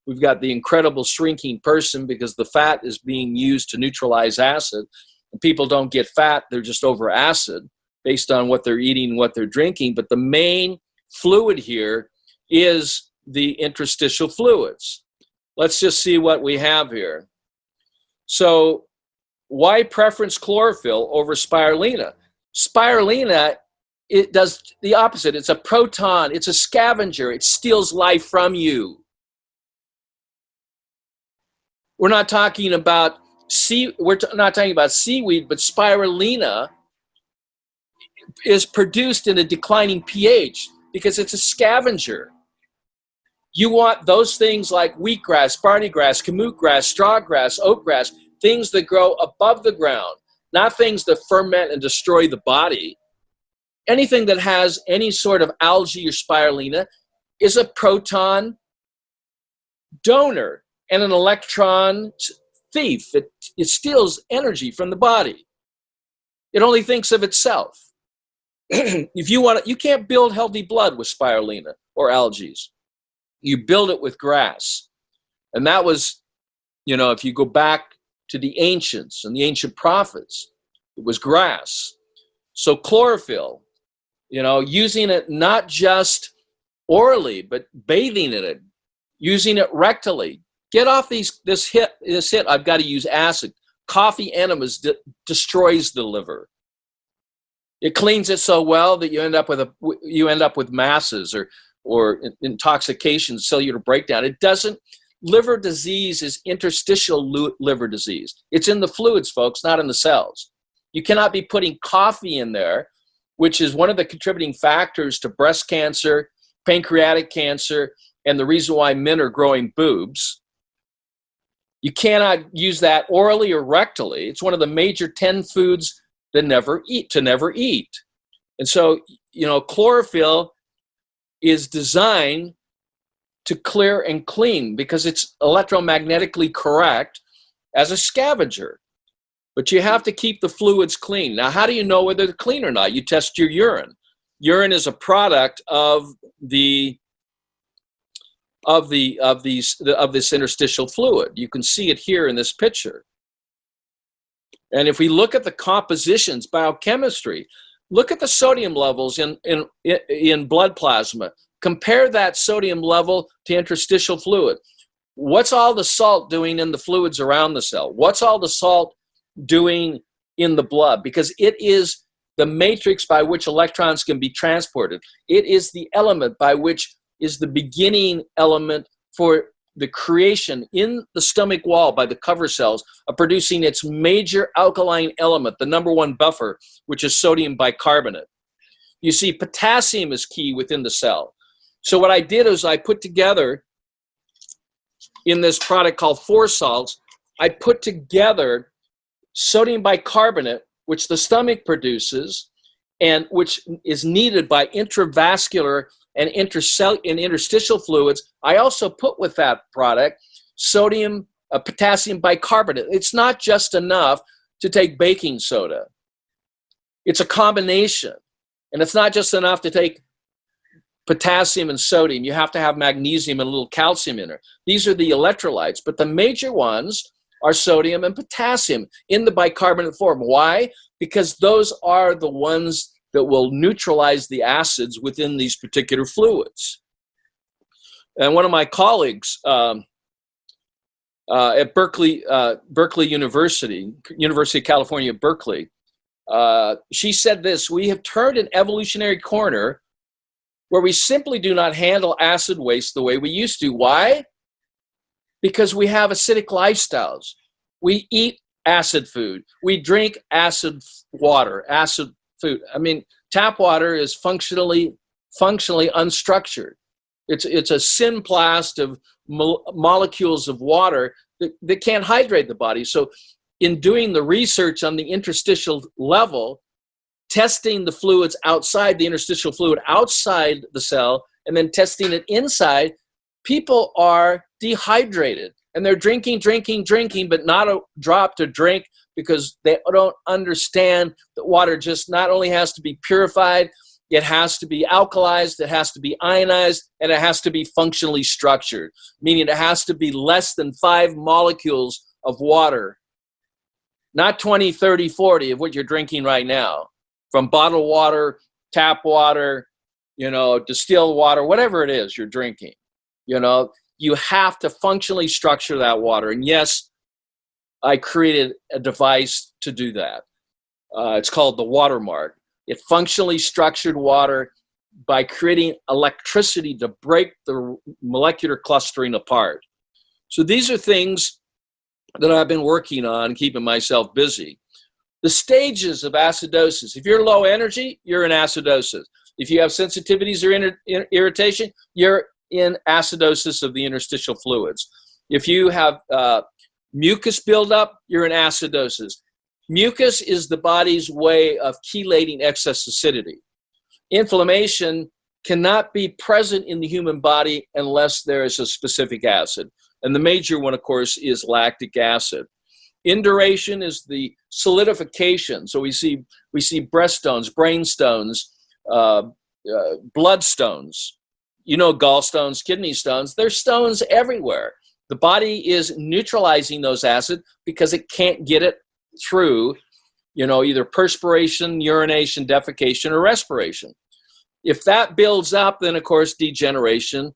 We've got the incredible shrinking person because the fat is being used to neutralize acid. And people don't get fat, they're just over acid based on what they're eating and what they're drinking. But the main fluid here is the interstitial fluids. Let's just see what we have here. So why preference chlorophyll over spirulina? Spirulina, it does the opposite. It's a proton. It's a scavenger. It steals life from you. We're not talking about not talking about seaweed, but spirulina is produced in a declining pH because it's a scavenger. You want those things like wheatgrass, barley grass, kamut grass, straw grass, oatgrass, things that grow above the ground, not things that ferment and destroy the body. Anything that has any sort of algae or spirulina is a proton donor and an electron thief. It steals energy from the body. It only thinks of itself. If you want, you can't build healthy blood with spirulina or algae. You build it with grass. And that was, if you go back to the ancients and the ancient prophets, it was grass. So chlorophyll, using it not just orally, but bathing in it, using it rectally. Get off this hit. I've got to use acid. Coffee enemas destroys the liver. It cleans it so well that you end up with masses or intoxication, cellular breakdown. It doesn't. Liver disease is interstitial liver disease. It's in the fluids, folks, not in the cells. You cannot be putting coffee in there, which is one of the contributing factors to breast cancer, pancreatic cancer, and the reason why men are growing boobs. You cannot use that orally or rectally. It's one of the major 10 foods that never eat. And so, chlorophyll is designed to clear and clean because it's electromagnetically correct as a scavenger. But you have to keep the fluids clean. Now, how do you know whether they're clean or not? You test your urine. Urine is a product of this interstitial fluid. You can see it here in this picture. And if we look at the compositions, biochemistry, look at the sodium levels in blood plasma. Compare that sodium level to interstitial fluid. What's all the salt doing in the fluids around the cell? What's all the salt doing in the blood? Because it is the matrix by which electrons can be transported. It is the element by which is the beginning element for the creation in the stomach wall by the cover cells of producing its major alkaline element, the number 1 buffer, which is sodium bicarbonate. You see, potassium is key within the cell. So what I did is I put together in this product called 4 salts, I put together sodium bicarbonate, which the stomach produces and which is needed by intravascular and interstitial fluids. I also put with that product potassium bicarbonate. It's not just enough to take baking soda. It's a combination. And it's not just enough to take potassium and sodium. You have to have magnesium and a little calcium in there. These are the electrolytes, but the major ones are sodium and potassium in the bicarbonate form. Why? Because those are the ones that will neutralize the acids within these particular fluids. And one of my colleagues at Berkeley University of California, Berkeley, she said this: we have turned an evolutionary corner where we simply do not handle acid waste the way we used to. Why? Because we have acidic lifestyles. We eat acid food. We drink acid water, acid food. I mean, tap water is functionally unstructured. It's a symplast of molecules of water that can't hydrate the body. So in doing the research on the interstitial level, testing the fluids outside, the interstitial fluid outside the cell, and then testing it inside, people are dehydrated. And they're drinking, but not a drop to drink, because they don't understand that water just not only has to be purified, it has to be alkalized, it has to be ionized, and it has to be functionally structured, meaning it has to be less than 5 molecules of water, not 20, 30, 40 of what you're drinking right now, from bottled water, tap water, distilled water, whatever it is you're drinking. You have to functionally structure that water. And yes, I created a device to do that. It's called the Watermark. It functionally structured water by creating electricity to break the molecular clustering apart. So these are things that I've been working on, keeping myself busy. The stages of acidosis. If you're low energy, you're in acidosis. If you have sensitivities or irritation, you're in acidosis of the interstitial fluids. If you have mucus buildup, you're in acidosis. Mucus is the body's way of chelating excess acidity. Inflammation cannot be present in the human body unless there is a specific acid. And the major one, of course, is lactic acid. Induration is the solidification. So we see breast stones, brain stones, blood stones, gallstones, kidney stones. There's stones everywhere. The body is neutralizing those acids because it can't get it through, either perspiration, urination, defecation, or respiration. If that builds up, then of course degeneration.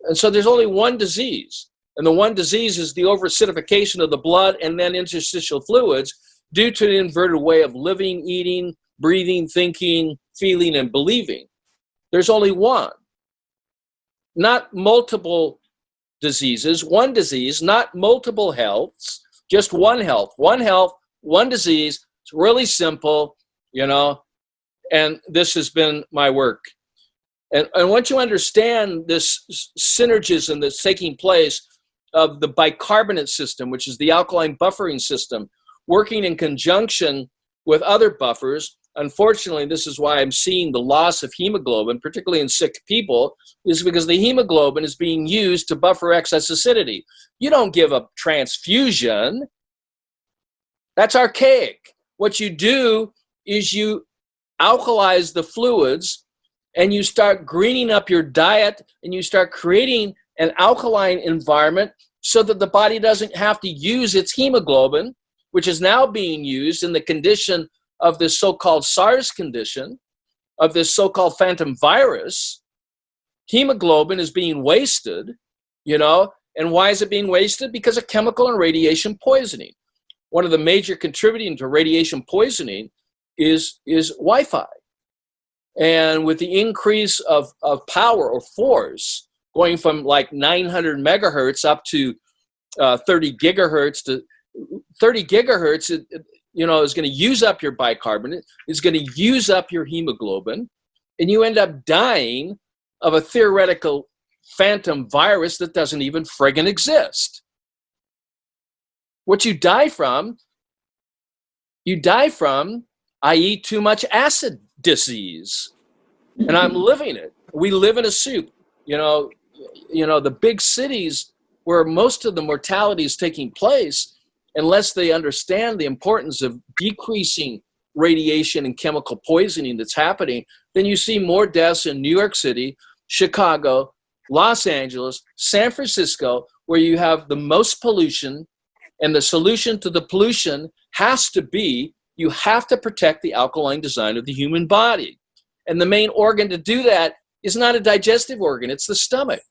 And so there's only one disease. And the one disease is the overacidification of the blood and then interstitial fluids due to an inverted way of living, eating, breathing, thinking, feeling, and believing. There's only one. Not multiple diseases, one disease, not multiple healths, just one health, one disease. It's really simple, and this has been my work. And once you understand this synergism that's taking place of the bicarbonate system, which is the alkaline buffering system, working in conjunction with other buffers, unfortunately, this is why I'm seeing the loss of hemoglobin, particularly in sick people, is because the hemoglobin is being used to buffer excess acidity. You don't give a transfusion. That's archaic. What you do is you alkalize the fluids and you start greening up your diet and you start creating an alkaline environment so that the body doesn't have to use its hemoglobin, which is now being used in the condition of this so-called SARS condition, of this so-called phantom virus. Hemoglobin is being wasted, and why is it being wasted? Because of chemical and radiation poisoning. One of the major contributing to radiation poisoning is Wi-Fi. And with the increase of power or force, going from like 900 megahertz up to 30 gigahertz to 30 gigahertz, is going to use up your bicarbonate, is going to use up your hemoglobin, and you end up dying of a theoretical phantom virus that doesn't even friggin' exist. What you die from, I eat too much acid disease, and I'm living it. We live in a soup. The big cities where most of the mortality is taking place, unless they understand the importance of decreasing radiation and chemical poisoning that's happening, then you see more deaths in New York City, Chicago, Los Angeles, San Francisco, where you have the most pollution, and the solution to the pollution has to be, you have to protect the alkaline design of the human body. And the main organ to do that is not a digestive organ, it's the stomach.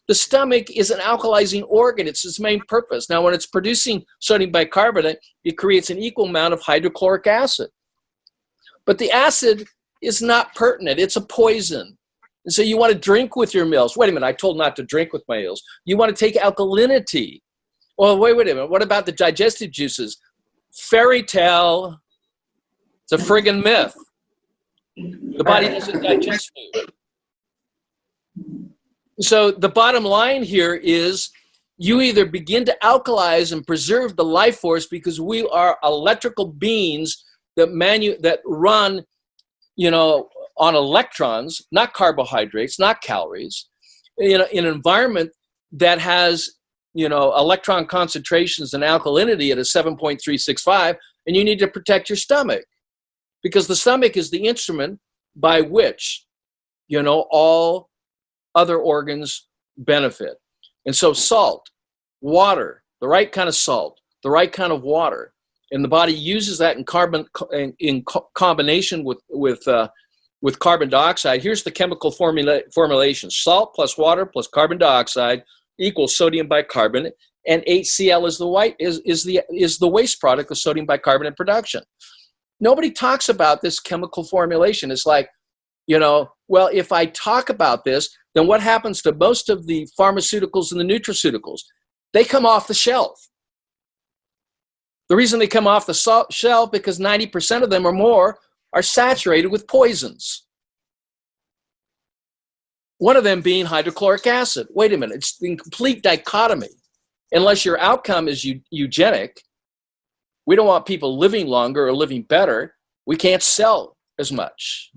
The stomach is an alkalizing organ. It's its main purpose. Now, when it's producing sodium bicarbonate, it creates an equal amount of hydrochloric acid. But the acid is not pertinent. It's a poison. And so you want to drink with your meals. Wait a minute, I told not to drink with my meals. You want to take alkalinity. Well, wait a minute. What about the digestive juices? Fairy tale. It's a friggin' myth. The body doesn't digest food. So the bottom line here is you either begin to alkalize and preserve the life force, because we are electrical beings that run, on electrons, not carbohydrates, not calories, in an environment that has, electron concentrations and alkalinity at a 7.365, and you need to protect your stomach, because the stomach is the instrument by which, all other organs benefit. And so salt, water, the right kind of salt, the right kind of water, and the body uses that in combination with carbon dioxide. Here's the chemical formulation: salt plus water plus carbon dioxide equals sodium bicarbonate, and HCl is the waste product of sodium bicarbonate production. Nobody talks about this chemical formulation. It's like, well, if I talk about this, then what happens to most of the pharmaceuticals and the nutraceuticals? They come off the shelf. The reason they come off the shelf because 90% of them or more are saturated with poisons. One of them being hydrochloric acid. Wait a minute, it's in complete dichotomy. Unless your outcome is eugenic, we don't want people living longer or living better, we can't sell as much.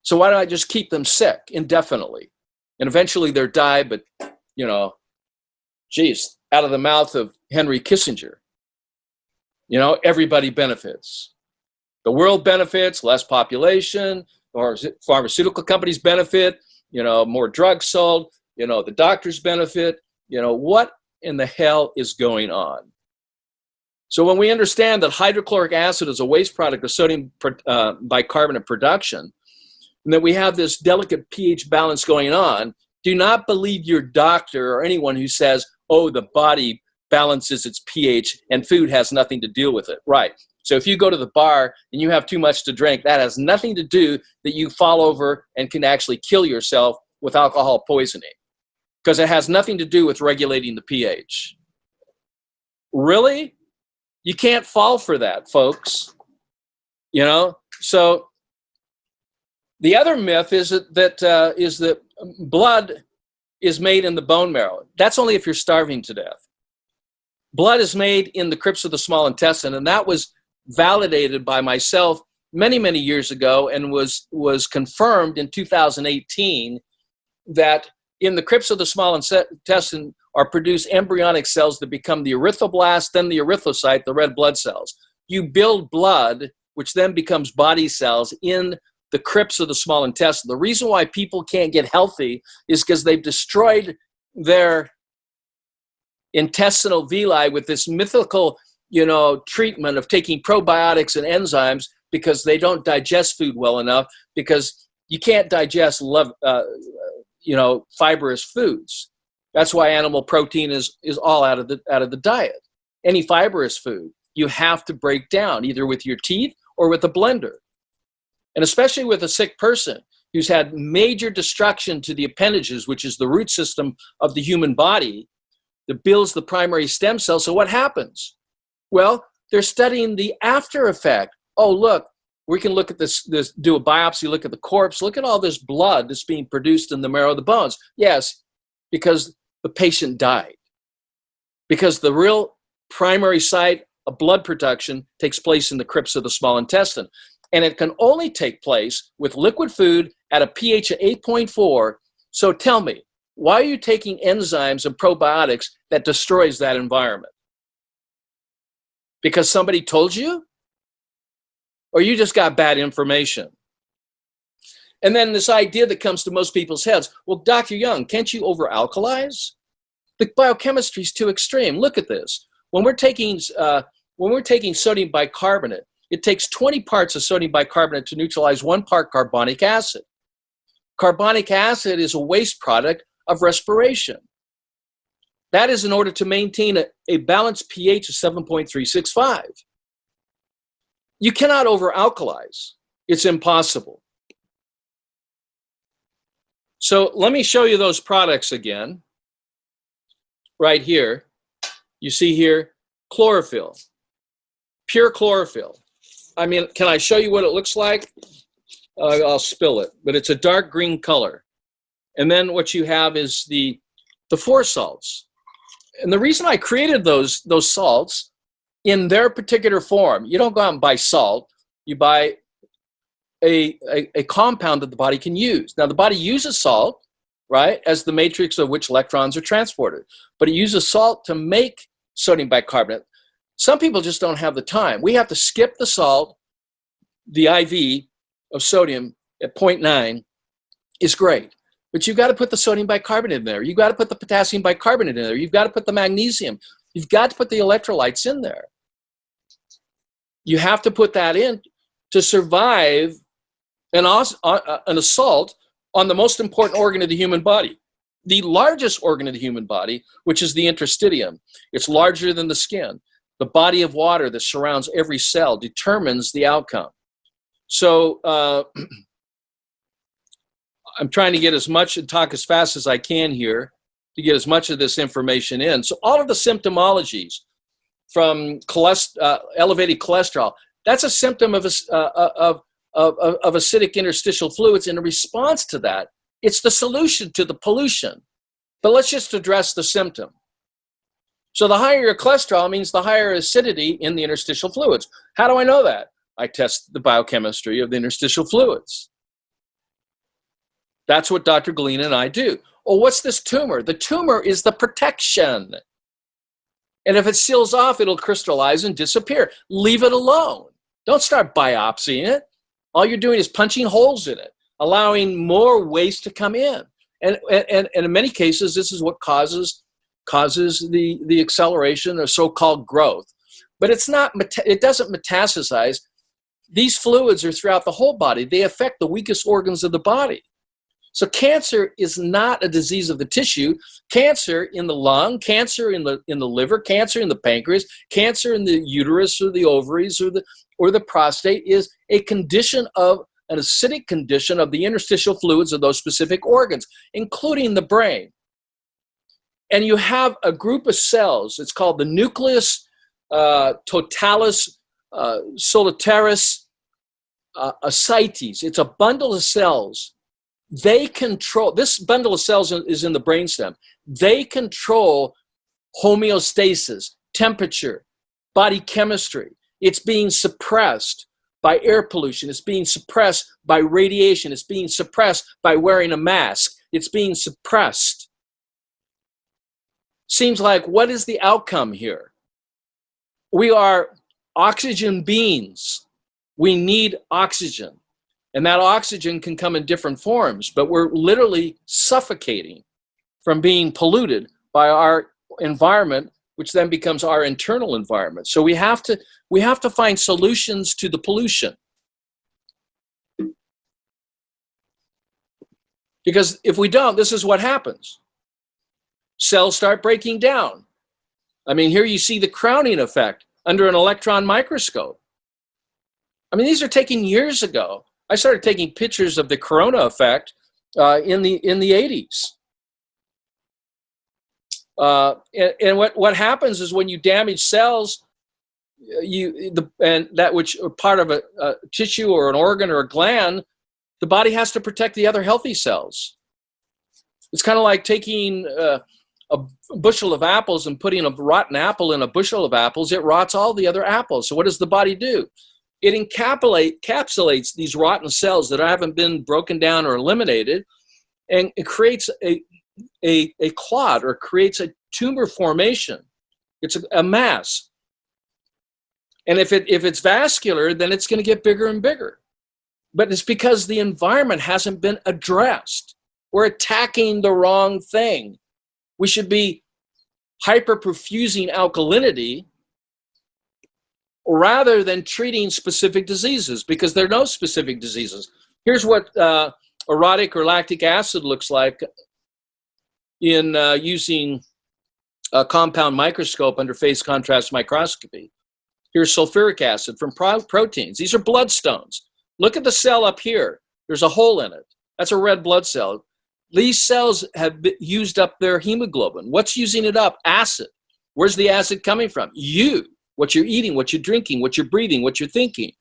So why don't I just keep them sick indefinitely? And eventually they'll die, but, out of the mouth of Henry Kissinger, everybody benefits. The world benefits, less population, or pharmaceutical companies benefit, more drugs sold, the doctors benefit. What in the hell is going on? So when we understand that hydrochloric acid is a waste product of sodium bicarbonate production, and that we have this delicate pH balance going on, do not believe your doctor or anyone who says, oh, the body balances its pH and food has nothing to do with it. Right. So if you go to the bar and you have too much to drink, that has nothing to do that you fall over and can actually kill yourself with alcohol poisoning, because it has nothing to do with regulating the pH. Really? You can't fall for that, folks. So the other myth is that blood is made in the bone marrow. That's only if you're starving to death. Blood is made in the crypts of the small intestine, and that was validated by myself many, many years ago, and was confirmed in 2018 that in the crypts of the small intestine are produced embryonic cells that become the erythroblast, then the erythrocyte, the red blood cells. You build blood, which then becomes body cells in the crypts of the small intestine. The reason why people can't get healthy is because they've destroyed their intestinal villi with this mythical, treatment of taking probiotics and enzymes, because they don't digest food well enough, because you can't digest fibrous foods. That's why animal protein is all out of the diet. Any fibrous food you have to break down either with your teeth or with a blender. And especially with a sick person who's had major destruction to the appendages, which is the root system of the human body that builds the primary stem cell. So what happens? Well, they're studying the after effect. Oh, look, we can look at this, do a biopsy, look at the corpse, look at all this blood that's being produced in the marrow of the bones. Yes, because the patient died. Because the real primary site of blood production takes place in the crypts of the small intestine. And it can only take place with liquid food at a pH of 8.4. So tell me, why are you taking enzymes and probiotics that destroys that environment? Because somebody told you? Or you just got bad information? And then this idea that comes to most people's heads, well, Dr. Young, can't you over-alkalize? The biochemistry is too extreme. Look at this. When we're taking sodium bicarbonate, it takes 20 parts of sodium bicarbonate to neutralize 1 part carbonic acid. Carbonic acid is a waste product of respiration. That is in order to maintain a balanced pH of 7.365. You cannot over-alkalize. It's impossible. So let me show you those products again. Right here, you see here, chlorophyll, pure chlorophyll. I mean, can I show you what it looks like? I'll spill it, but it's a dark green color. And then what you have is the four salts. And the reason I created those salts in their particular form, you don't go out and buy salt, you buy a compound that the body can use. Now, the body uses salt, right, as the matrix of which electrons are transported. But it uses salt to make sodium bicarbonate. Some people just don't have the time. We have to skip the salt. The IV of sodium at 0.9 is great. But you've got to put the sodium bicarbonate in there. You've got to put the potassium bicarbonate in there. You've got to put the magnesium. You've got to put the electrolytes in there. You have to put that in to survive an assault on the most important organ of the human body, the largest organ of the human body, which is the interstitium. It's larger than the skin. The body of water that surrounds every cell determines the outcome. So I'm trying to get as much and talk as fast as I can here to get as much of this information in. So all of the symptomologies from elevated cholesterol, that's a symptom of acidic interstitial fluids. In response to that, it's the solution to the pollution. But let's just address the symptom. So the higher your cholesterol means the higher acidity in the interstitial fluids. How do I know that? I test the biochemistry of the interstitial fluids. That's what Dr. Galena and I do. Oh, what's this tumor? The tumor is the protection. And if it seals off, it'll crystallize and disappear. Leave it alone. Don't start biopsying it. All you're doing is punching holes in it, allowing more waste to come in. And in many cases, this is what causes the acceleration of so-called growth. But it doesn't metastasize. These fluids are throughout the whole body. They affect the weakest organs of the body. So cancer is not a disease of the tissue. Cancer in the lung, cancer in the liver, cancer in the pancreas, cancer in the uterus or the ovaries or the prostate is a condition of an acidic condition of the interstitial fluids of those specific organs, including the brain. And you have a group of cells. It's called the nucleus totalis solitaris ascites. It's a bundle of cells. They control, this bundle of cells is in the brainstem. They control homeostasis, temperature, body chemistry. It's being suppressed by air pollution. It's being suppressed by radiation. It's being suppressed by wearing a mask. It's being suppressed. Seems like, what is the outcome here? We are oxygen beings. We need oxygen. And that oxygen can come in different forms, but we're literally suffocating from being polluted by our environment, which then becomes our internal environment. So we have to find solutions to the pollution. Because if we don't, this is what happens. Cells start breaking down. I mean, here you see the crowning effect under an electron microscope. I mean, these are taken years ago. I started taking pictures of the corona effect in the 80s. And what happens is when you damage cells, and that which are part of a tissue or an organ or a gland, the body has to protect the other healthy cells. It's kind of like taking a bushel of apples and putting a rotten apple in a bushel of apples. It rots all the other apples. So what does the body do? It encapsulates these rotten cells that haven't been broken down or eliminated, and it creates a clot or creates a tumor formation. It's a mass. And if it's vascular, then it's going to get bigger and bigger. But it's because the environment hasn't been addressed. We're attacking the wrong thing. We should be hyperperfusing alkalinity rather than treating specific diseases, because there are no specific diseases. Here's what orotic or lactic acid looks like in using a compound microscope under phase contrast microscopy. Here's sulfuric acid from proteins. These are bloodstones. Look at the cell up here. There's a hole in it. That's a red blood cell. These cells have used up their hemoglobin. What's using it up? Acid. Where's the acid coming from? You. What you're eating, what you're drinking, what you're breathing, what you're thinking.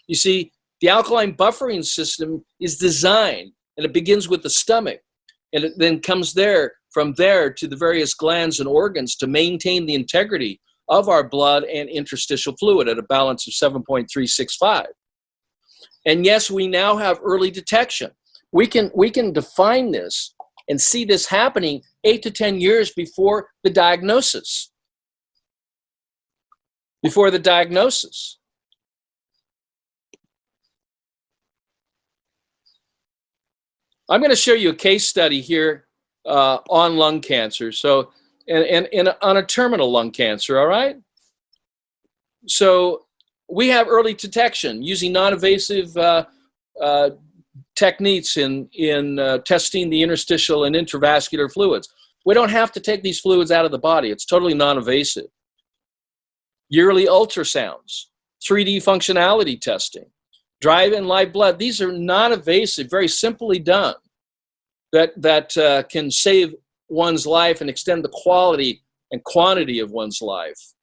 You see, the alkaline buffering system is designed, and it begins with the stomach, and it then comes from there to the various glands and organs to maintain the integrity of our blood and interstitial fluid at a balance of 7.365. And yes, we now have early detection. We can define this and see this happening 8 to 10 years before the diagnosis. Before the diagnosis. I'm going to show you a case study here on lung cancer. So, and on a terminal lung cancer, all right? So we have early detection using non-invasive techniques in testing the interstitial and intravascular fluids. We don't have to take these fluids out of the body. It's totally non-invasive. Yearly ultrasounds, 3D functionality testing, drive-in live blood. These are non-invasive, very simply done, that can save one's life and extend the quality and quantity of one's life.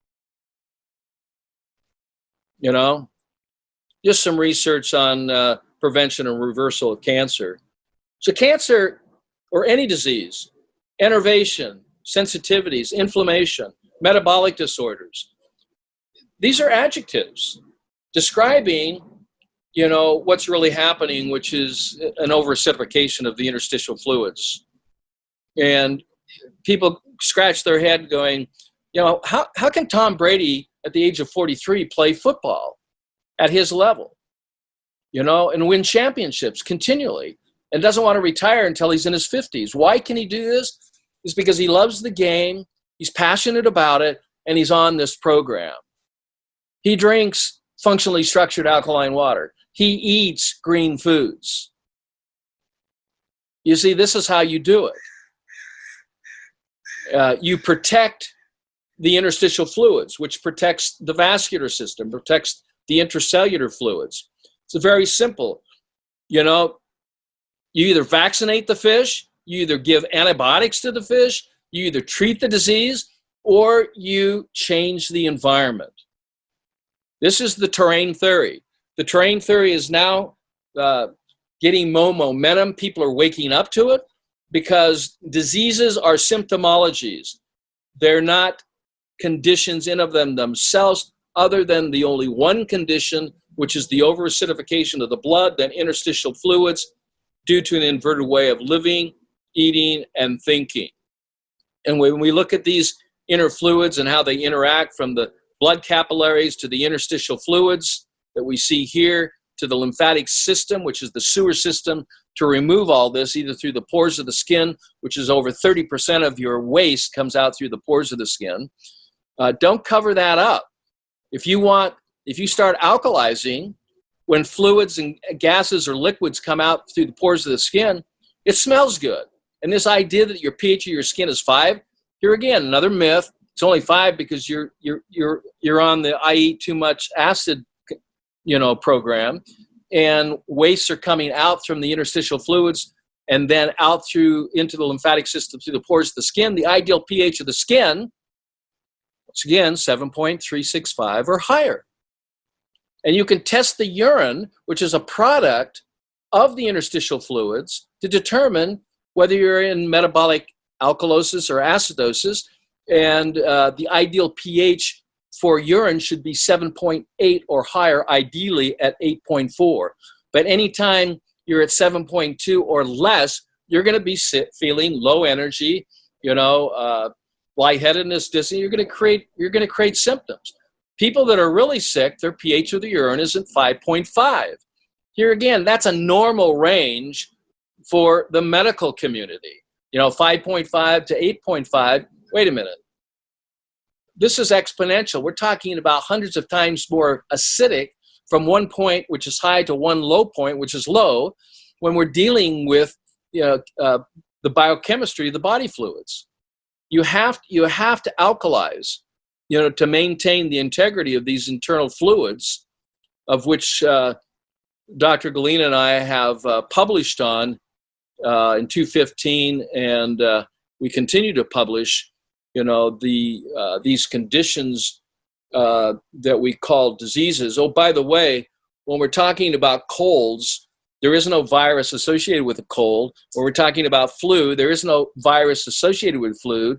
You know, just some research on prevention and reversal of cancer. So cancer, or any disease, enervation, sensitivities, inflammation, metabolic disorders, these are adjectives describing, you know, what's really happening, which is an overacidification of the interstitial fluids. And people scratch their head going, you know, how can Tom Brady at the age of 43 play football at his level, you know, and win championships continually and doesn't want to retire until he's in his 50s? Why can he do this? It's because he loves the game, he's passionate about it, and he's on this program. He drinks functionally structured alkaline water. He eats green foods. You see, this is how you do it. You protect the interstitial fluids, which protects the vascular system, protects the intracellular fluids. It's very simple. You know, you either vaccinate the fish, you either give antibiotics to the fish, you either treat the disease, or you change the environment. This is the terrain theory. The terrain theory is now getting more momentum. People are waking up to it because diseases are symptomologies. They're not conditions in of themselves, other than the only one condition, which is the overacidification of the blood, then interstitial fluids, due to an inverted way of living, eating, and thinking. And when we look at these inner fluids and how they interact from the blood capillaries to the interstitial fluids that we see here, to the lymphatic system, which is the sewer system, to remove all this either through the pores of the skin, which is over 30% of your waste comes out through the pores of the skin. Don't cover that up. If you start alkalizing, when fluids and gases or liquids come out through the pores of the skin, it smells good. And this idea that your pH of your skin is 5, here again, another myth. It's only 5 because you're on the I eat too much acid, you know, program, and wastes are coming out from the interstitial fluids and then out into the lymphatic system through the pores of the skin. The ideal pH of the skin, once again, 7.365 or higher. And you can test the urine, which is a product of the interstitial fluids, to determine whether you're in metabolic alkalosis or acidosis. And the ideal pH for urine should be 7.8 or higher, ideally at 8.4. But anytime you're at 7.2 or less, you're going to be feeling low energy, you know, lightheadedness, dizzy. You're going to create symptoms. People that are really sick, their pH of the urine is at 5.5. Here again, that's a normal range for the medical community. You know, 5.5 to 8.5. Wait a minute. This is exponential. We're talking about hundreds of times more acidic from one point, which is high, to one low point, which is low, when we're dealing with, you know, the biochemistry of the body fluids. You have to alkalize, you know, to maintain the integrity of these internal fluids, of which Dr. Galena and I have published on in 2015, and we continue to publish, these conditions that we call diseases. Oh, by the way, when we're talking about colds, there is no virus associated with a cold. When we're talking about flu, there is no virus associated with flu.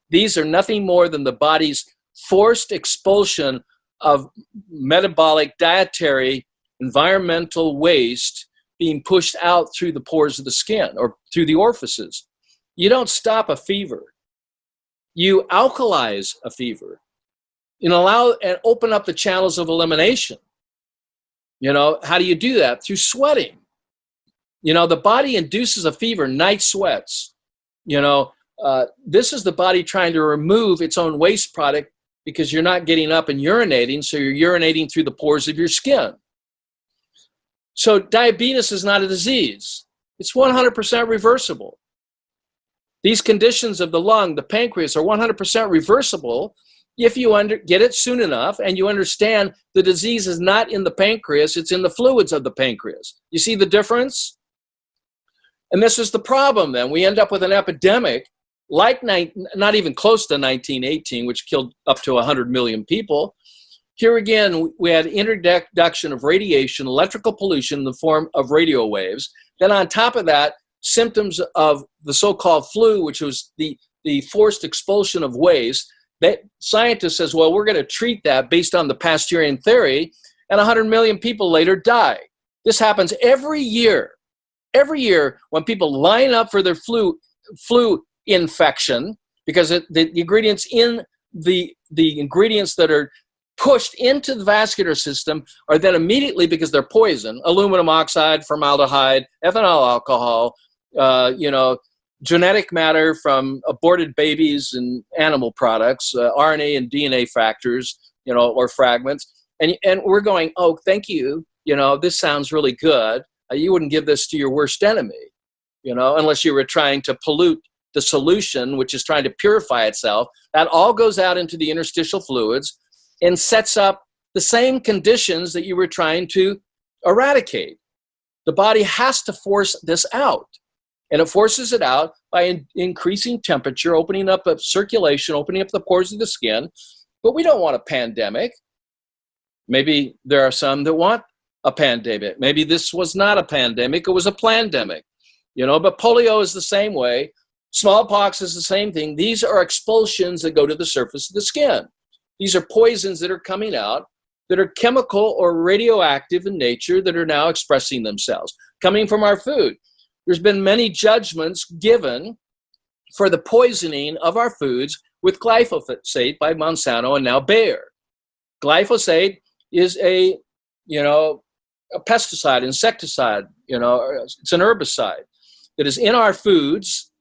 These are nothing more than the body's forced expulsion of metabolic, dietary, environmental waste being pushed out through the pores of the skin or through the orifices. You don't stop a fever. You alkalize a fever. Allow and open up the channels of elimination. How do you do that? Through sweating. The body induces a fever, night sweats. This is the body trying to remove its own waste product because you're not getting up and urinating, so you're urinating through the pores of your skin. So diabetes is not a disease. It's 100% reversible. These conditions of the lung, the pancreas, are 100% reversible if you get it soon enough and you understand the disease is not in the pancreas, it's in the fluids of the pancreas. You see the difference? And this is the problem then. We end up with an epidemic like not even close to 1918, which killed up to 100 million people. Here again, we had introduction of radiation, electrical pollution in the form of radio waves. Then on top of that, symptoms of the so-called flu, which was the forced expulsion of waste. Scientists says, well, we're going to treat that based on the Pasteurian theory, and 100 million people later die. This happens every year. Every year when people line up for their flu infection, because the ingredients in the ingredients that are pushed into the vascular system are then immediately, because they're poison, aluminum oxide, formaldehyde, ethanol alcohol, genetic matter from aborted babies and animal products, RNA and DNA factors, or fragments. And we're going, oh, thank you. This sounds really good. You wouldn't give this to your worst enemy, unless you were trying to pollute the solution, which is trying to purify itself. That all goes out into the interstitial fluids and sets up the same conditions that you were trying to eradicate. The body has to force this out. And it forces it out by increasing temperature, opening up a circulation, opening up the pores of the skin. But we don't want a pandemic. Maybe there are some that want a pandemic. Maybe this was not a pandemic, it was a plandemic. But polio is the same way. Smallpox is the same thing. These are expulsions that go to the surface of the skin. These are poisons that are coming out that are chemical or radioactive in nature that are now expressing themselves, coming from our food. There's been many judgments given for the poisoning of our foods with glyphosate by Monsanto and now Bayer. Glyphosate is a pesticide, insecticide, it's an herbicide that is in our foods,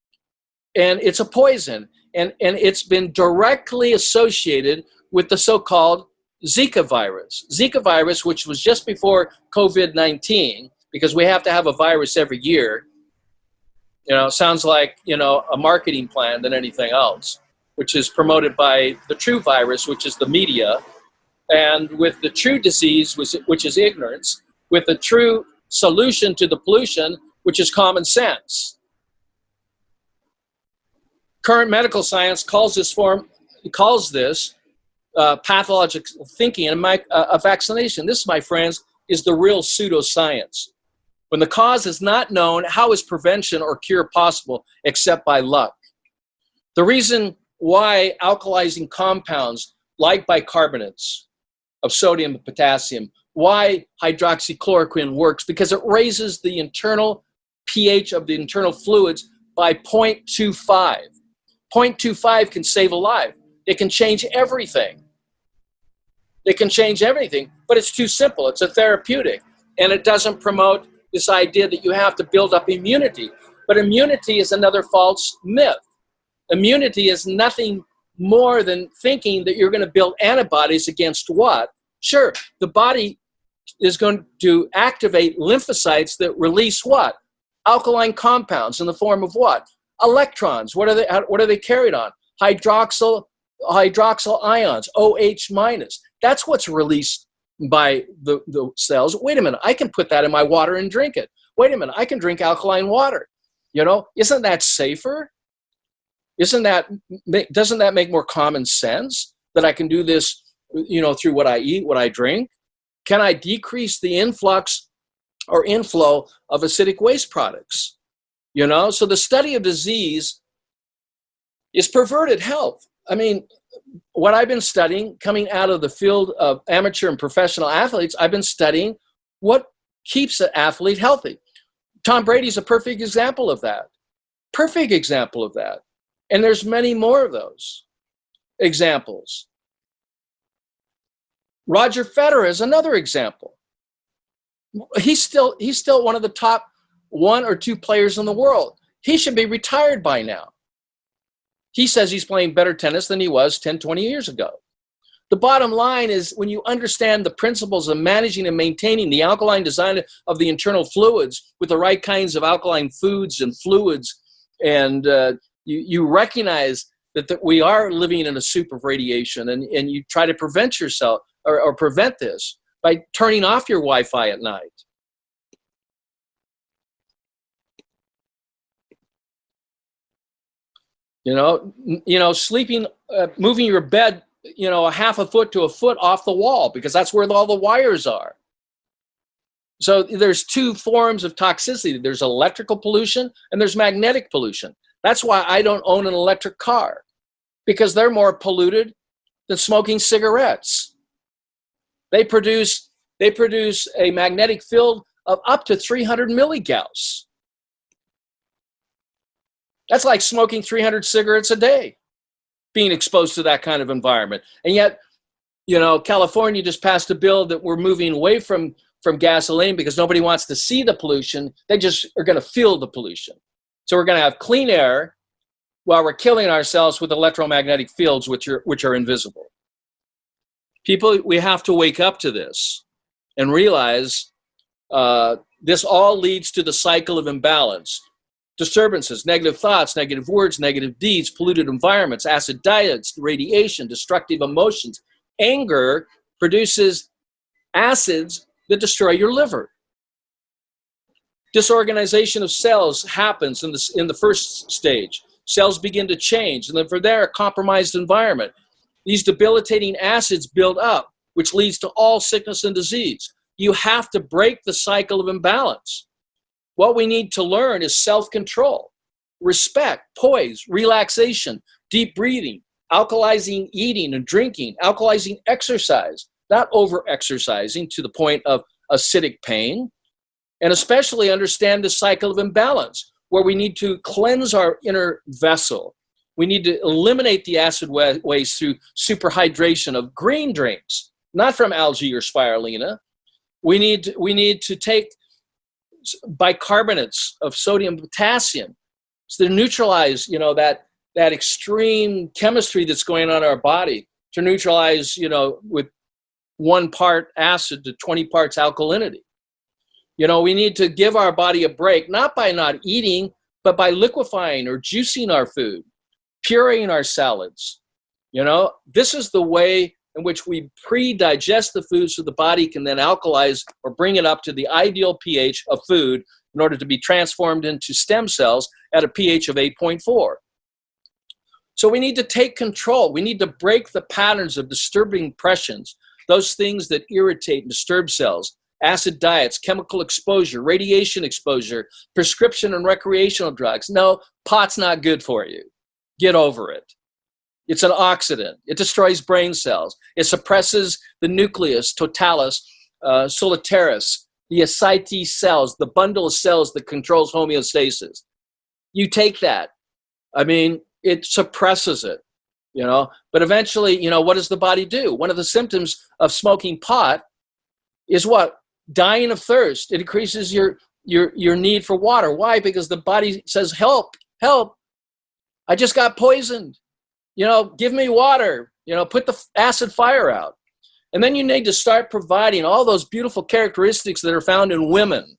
and it's a poison. And it's been directly associated with the so-called Zika virus. Zika virus, which was just before COVID-19, because we have to have a virus every year. Sounds like, a marketing plan than anything else, which is promoted by the true virus, which is the media, and with the true disease, which is ignorance, with the true solution to the pollution, which is common sense. Current medical science calls this pathological thinking and a vaccination. This, my friends, is the real pseudoscience. When the cause is not known, how is prevention or cure possible except by luck? The reason why alkalizing compounds like bicarbonates of sodium and potassium, why hydroxychloroquine works, because it raises the internal pH of the internal fluids by 0.25. 0.25 can save a life. It can change everything. It can change everything, but it's too simple. It's a therapeutic, and it doesn't promote this idea that you have to build up immunity. But immunity is another false myth. Immunity is nothing more than thinking that you're going to build antibodies against what? Sure, the body is going to activate lymphocytes that release what? Alkaline compounds in the form of what? Electrons. What are they carried on? Hydroxyl ions, OH minus. That's what's released by the cells. Wait a minute, I can put that in my water and drink it. Wait a minute, I can drink alkaline water. Isn't that safer? Doesn't that make more common sense that I can do this, through what I eat, what I drink? Can I decrease the influx or inflow of acidic waste products? So the study of disease is perverted health. I mean, what I've been studying coming out of the field of amateur and professional athletes, I've been studying what keeps an athlete healthy. Tom Brady's a perfect example of that. Perfect example of that. And there's many more of those examples. Roger Federer is another example. He's still one of the top 1 or 2 players in the world. He should be retired by now. He says he's playing better tennis than he was 10, 20 years ago. The bottom line is, when you understand the principles of managing and maintaining the alkaline design of the internal fluids with the right kinds of alkaline foods and fluids, and you recognize that we are living in a soup of radiation, and you try to prevent yourself or prevent this by turning off your Wi-Fi at night. Sleeping, moving your bed, a half a foot to a foot off the wall, because that's where all the wires are. So there's 2 forms of toxicity. There's electrical pollution and there's magnetic pollution. That's why I don't own an electric car, because they're more polluted than smoking cigarettes. They produce a magnetic field of up to 300 milligauss. That's like smoking 300 cigarettes a day, being exposed to that kind of environment. And yet, California just passed a bill that we're moving away from gasoline because nobody wants to see the pollution. They just are going to feel the pollution. So we're going to have clean air while we're killing ourselves with electromagnetic fields, which are invisible. People, we have to wake up to this and realize this all leads to the cycle of imbalance. Disturbances, negative thoughts, negative words, negative deeds, polluted environments, acid diets, radiation, destructive emotions. Anger produces acids that destroy your liver. Disorganization of cells happens in the first stage. Cells begin to change, and then from there, a compromised environment. These debilitating acids build up, which leads to all sickness and disease. You have to break the cycle of imbalance. What we need to learn is self-control, respect, poise, relaxation, deep breathing, alkalizing eating and drinking, alkalizing exercise, not over-exercising to the point of acidic pain, and especially understand the cycle of imbalance, where we need to cleanse our inner vessel. We need to eliminate the acid waste through superhydration of green drinks, not from algae or spirulina. We need to take bicarbonates of sodium and potassium to neutralize, that extreme chemistry that's going on in our body, to neutralize, with 1 part acid to 20 parts alkalinity. We need to give our body a break, not by not eating, but by liquefying or juicing our food, pureeing our salads. This is the way in which we pre-digest the food so the body can then alkalize or bring it up to the ideal pH of food in order to be transformed into stem cells at a pH of 8.4. So we need to take control. We need to break the patterns of disturbing impressions, those things that irritate and disturb cells, acid diets, chemical exposure, radiation exposure, prescription and recreational drugs. No, pot's not good for you. Get over it. It's an oxidant. It destroys brain cells. It suppresses the nucleus, totalis, solitaris, the ascites cells, the bundle of cells that controls homeostasis. You take that. It suppresses it, But eventually, what does the body do? One of the symptoms of smoking pot is what? Dying of thirst. It increases your need for water. Why? Because the body says, help, help. I just got poisoned. Give me water, put the acid fire out. And then you need to start providing all those beautiful characteristics that are found in women.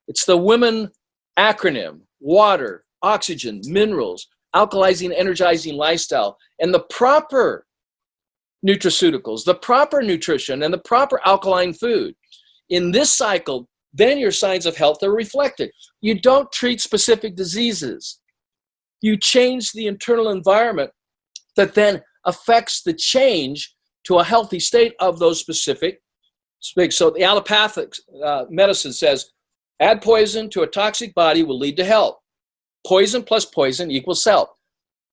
It's the women acronym: water, oxygen, minerals, alkalizing, energizing lifestyle, and the proper nutraceuticals, the proper nutrition, and the proper alkaline food. In this cycle, then your signs of health are reflected. You don't treat specific diseases. You change the internal environment that then affects the change to a healthy state of those specific. So the allopathic medicine says, add poison to a toxic body will lead to health. Poison plus poison equals health.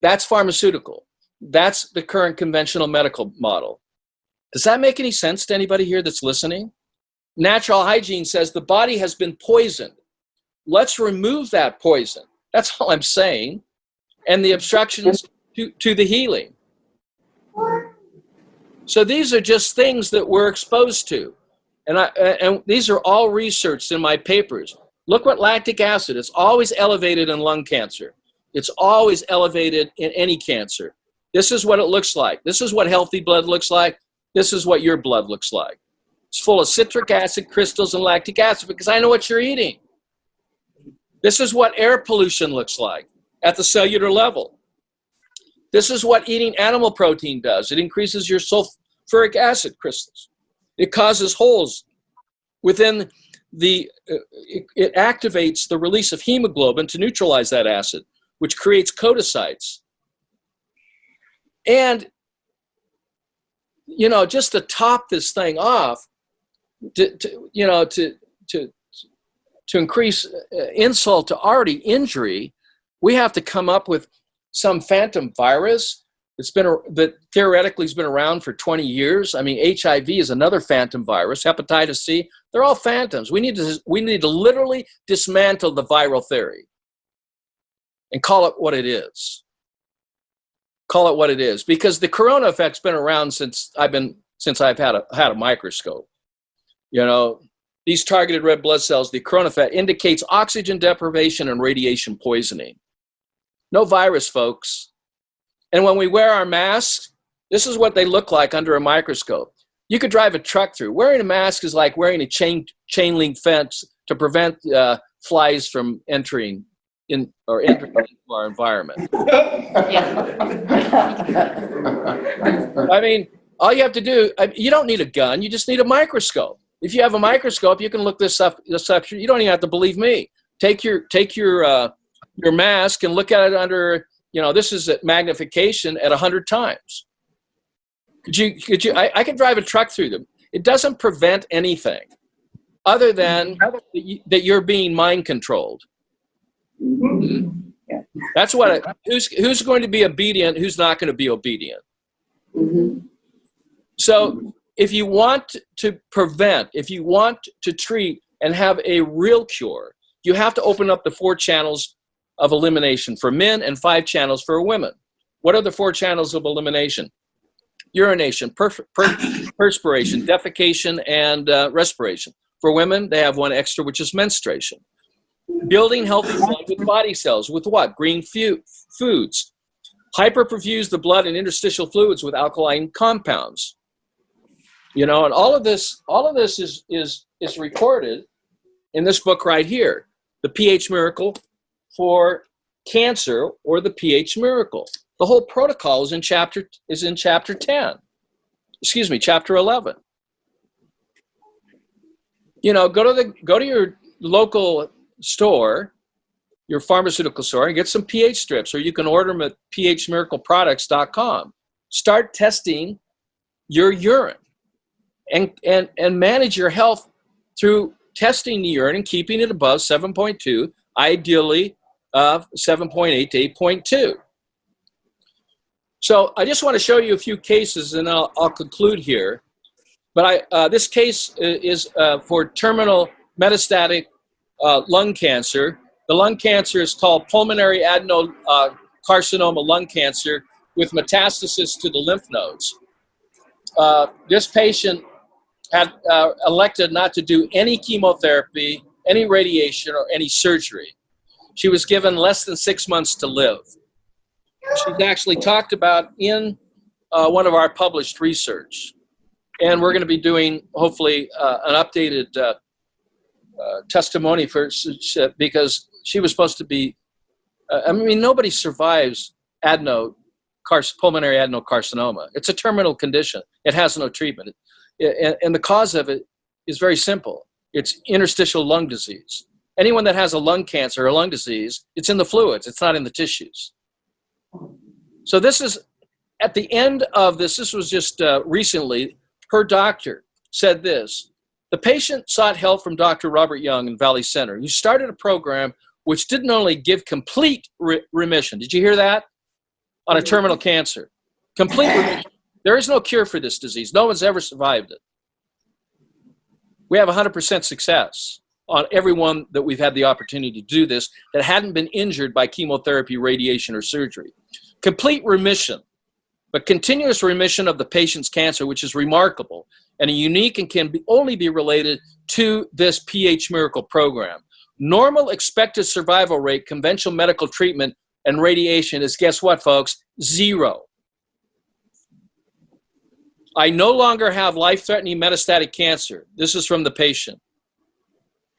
That's pharmaceutical. That's the current conventional medical model. Does that make any sense to anybody here that's listening? Natural hygiene says the body has been poisoned. Let's remove that poison. That's all I'm saying. And the obstructions to the healing. So these are just things that we're exposed to. And these are all researched in my papers. Look what lactic acid, it's always elevated in lung cancer. It's always elevated in any cancer. This is what it looks like. This is what healthy blood looks like. This is what your blood looks like. It's full of citric acid crystals and lactic acid because I know what you're eating. This is what air pollution looks like at the cellular level. This is what eating animal protein does. It increases your sulfuric acid crystals. It causes holes within it activates the release of hemoglobin to neutralize that acid, which creates codocytes. And, just to top this thing off, to increase insult to already injury, we have to come up with some phantom virus that theoretically has been around for 20 years. I mean, HIV is another phantom virus. Hepatitis C, they're all phantoms. We need to literally dismantle the viral theory and call it what it is. Call it what it is, because the corona effect's been around since I've had a microscope. These targeted red blood cells, the corona effect indicates oxygen deprivation and radiation poisoning. No virus, folks. And when we wear our masks, this is what they look like under a microscope. You could drive a truck through. Wearing a mask is like wearing a chain link fence to prevent flies from entering into our environment. I mean, all you have to do, you don't need a gun. You just need a microscope. If you have a microscope, you can look this up. You don't even have to believe me. Take your mask and look at it under. This is at magnification at 100 times. Could you? I could drive a truck through them. It doesn't prevent anything, other than that you're being mind controlled. Mm-hmm. Yeah. That's what. Who's going to be obedient? Who's not going to be obedient? Mm-hmm. So, if you want to prevent, if you want to treat and have a real cure, you have to open up the 4 channels of elimination for men and 5 channels for women. What are the 4 channels of elimination? Urination, perspiration, defecation, and respiration. For women, they have one extra, which is menstruation. Building healthy blood with body cells. With what? Green foods. Hyperperfuse the blood and interstitial fluids with alkaline compounds. And all of this is recorded in this book right here, The pH Miracle for Cancer, or the pH Miracle. The whole protocol is in chapter 10. Excuse me, chapter 11. Go to your local store, your pharmaceutical store, and get some pH strips, or you can order them at phmiracleproducts.com. Start testing your urine and manage your health through testing the urine and keeping it above 7.2, ideally 7.8 to 8.2. So I just want to show you a few cases, and I'll conclude here. But this case is for terminal metastatic lung cancer. The lung cancer is called pulmonary adenocarcinoma lung cancer with metastasis to the lymph nodes. This patient had elected not to do any chemotherapy, any radiation, or any surgery. She was given less than 6 months to live. She's actually talked about in one of our published research. And we're going to be doing, hopefully, an updated testimony because she was supposed to be, nobody survives pulmonary adenocarcinoma. It's a terminal condition. It has no treatment. And the cause of it is very simple. It's interstitial lung disease. Anyone that has a lung cancer or lung disease, it's in the fluids. It's not in the tissues. So this is, at the end of this was just recently, her doctor said this. The patient sought help from Dr. Robert Young in Valley Center, who started a program which didn't only give complete remission. Did you hear that? On a terminal cancer. Complete remission. There is no cure for this disease. No one's ever survived it. We have 100% success on everyone that we've had the opportunity to do this that hadn't been injured by chemotherapy, radiation, or surgery. Complete remission, but continuous remission of the patient's cancer, which is remarkable and unique and can only be related to this PH Miracle program. Normal expected survival rate, conventional medical treatment, and radiation is, guess what, folks? 0. I no longer have life-threatening metastatic cancer. This is from the patient.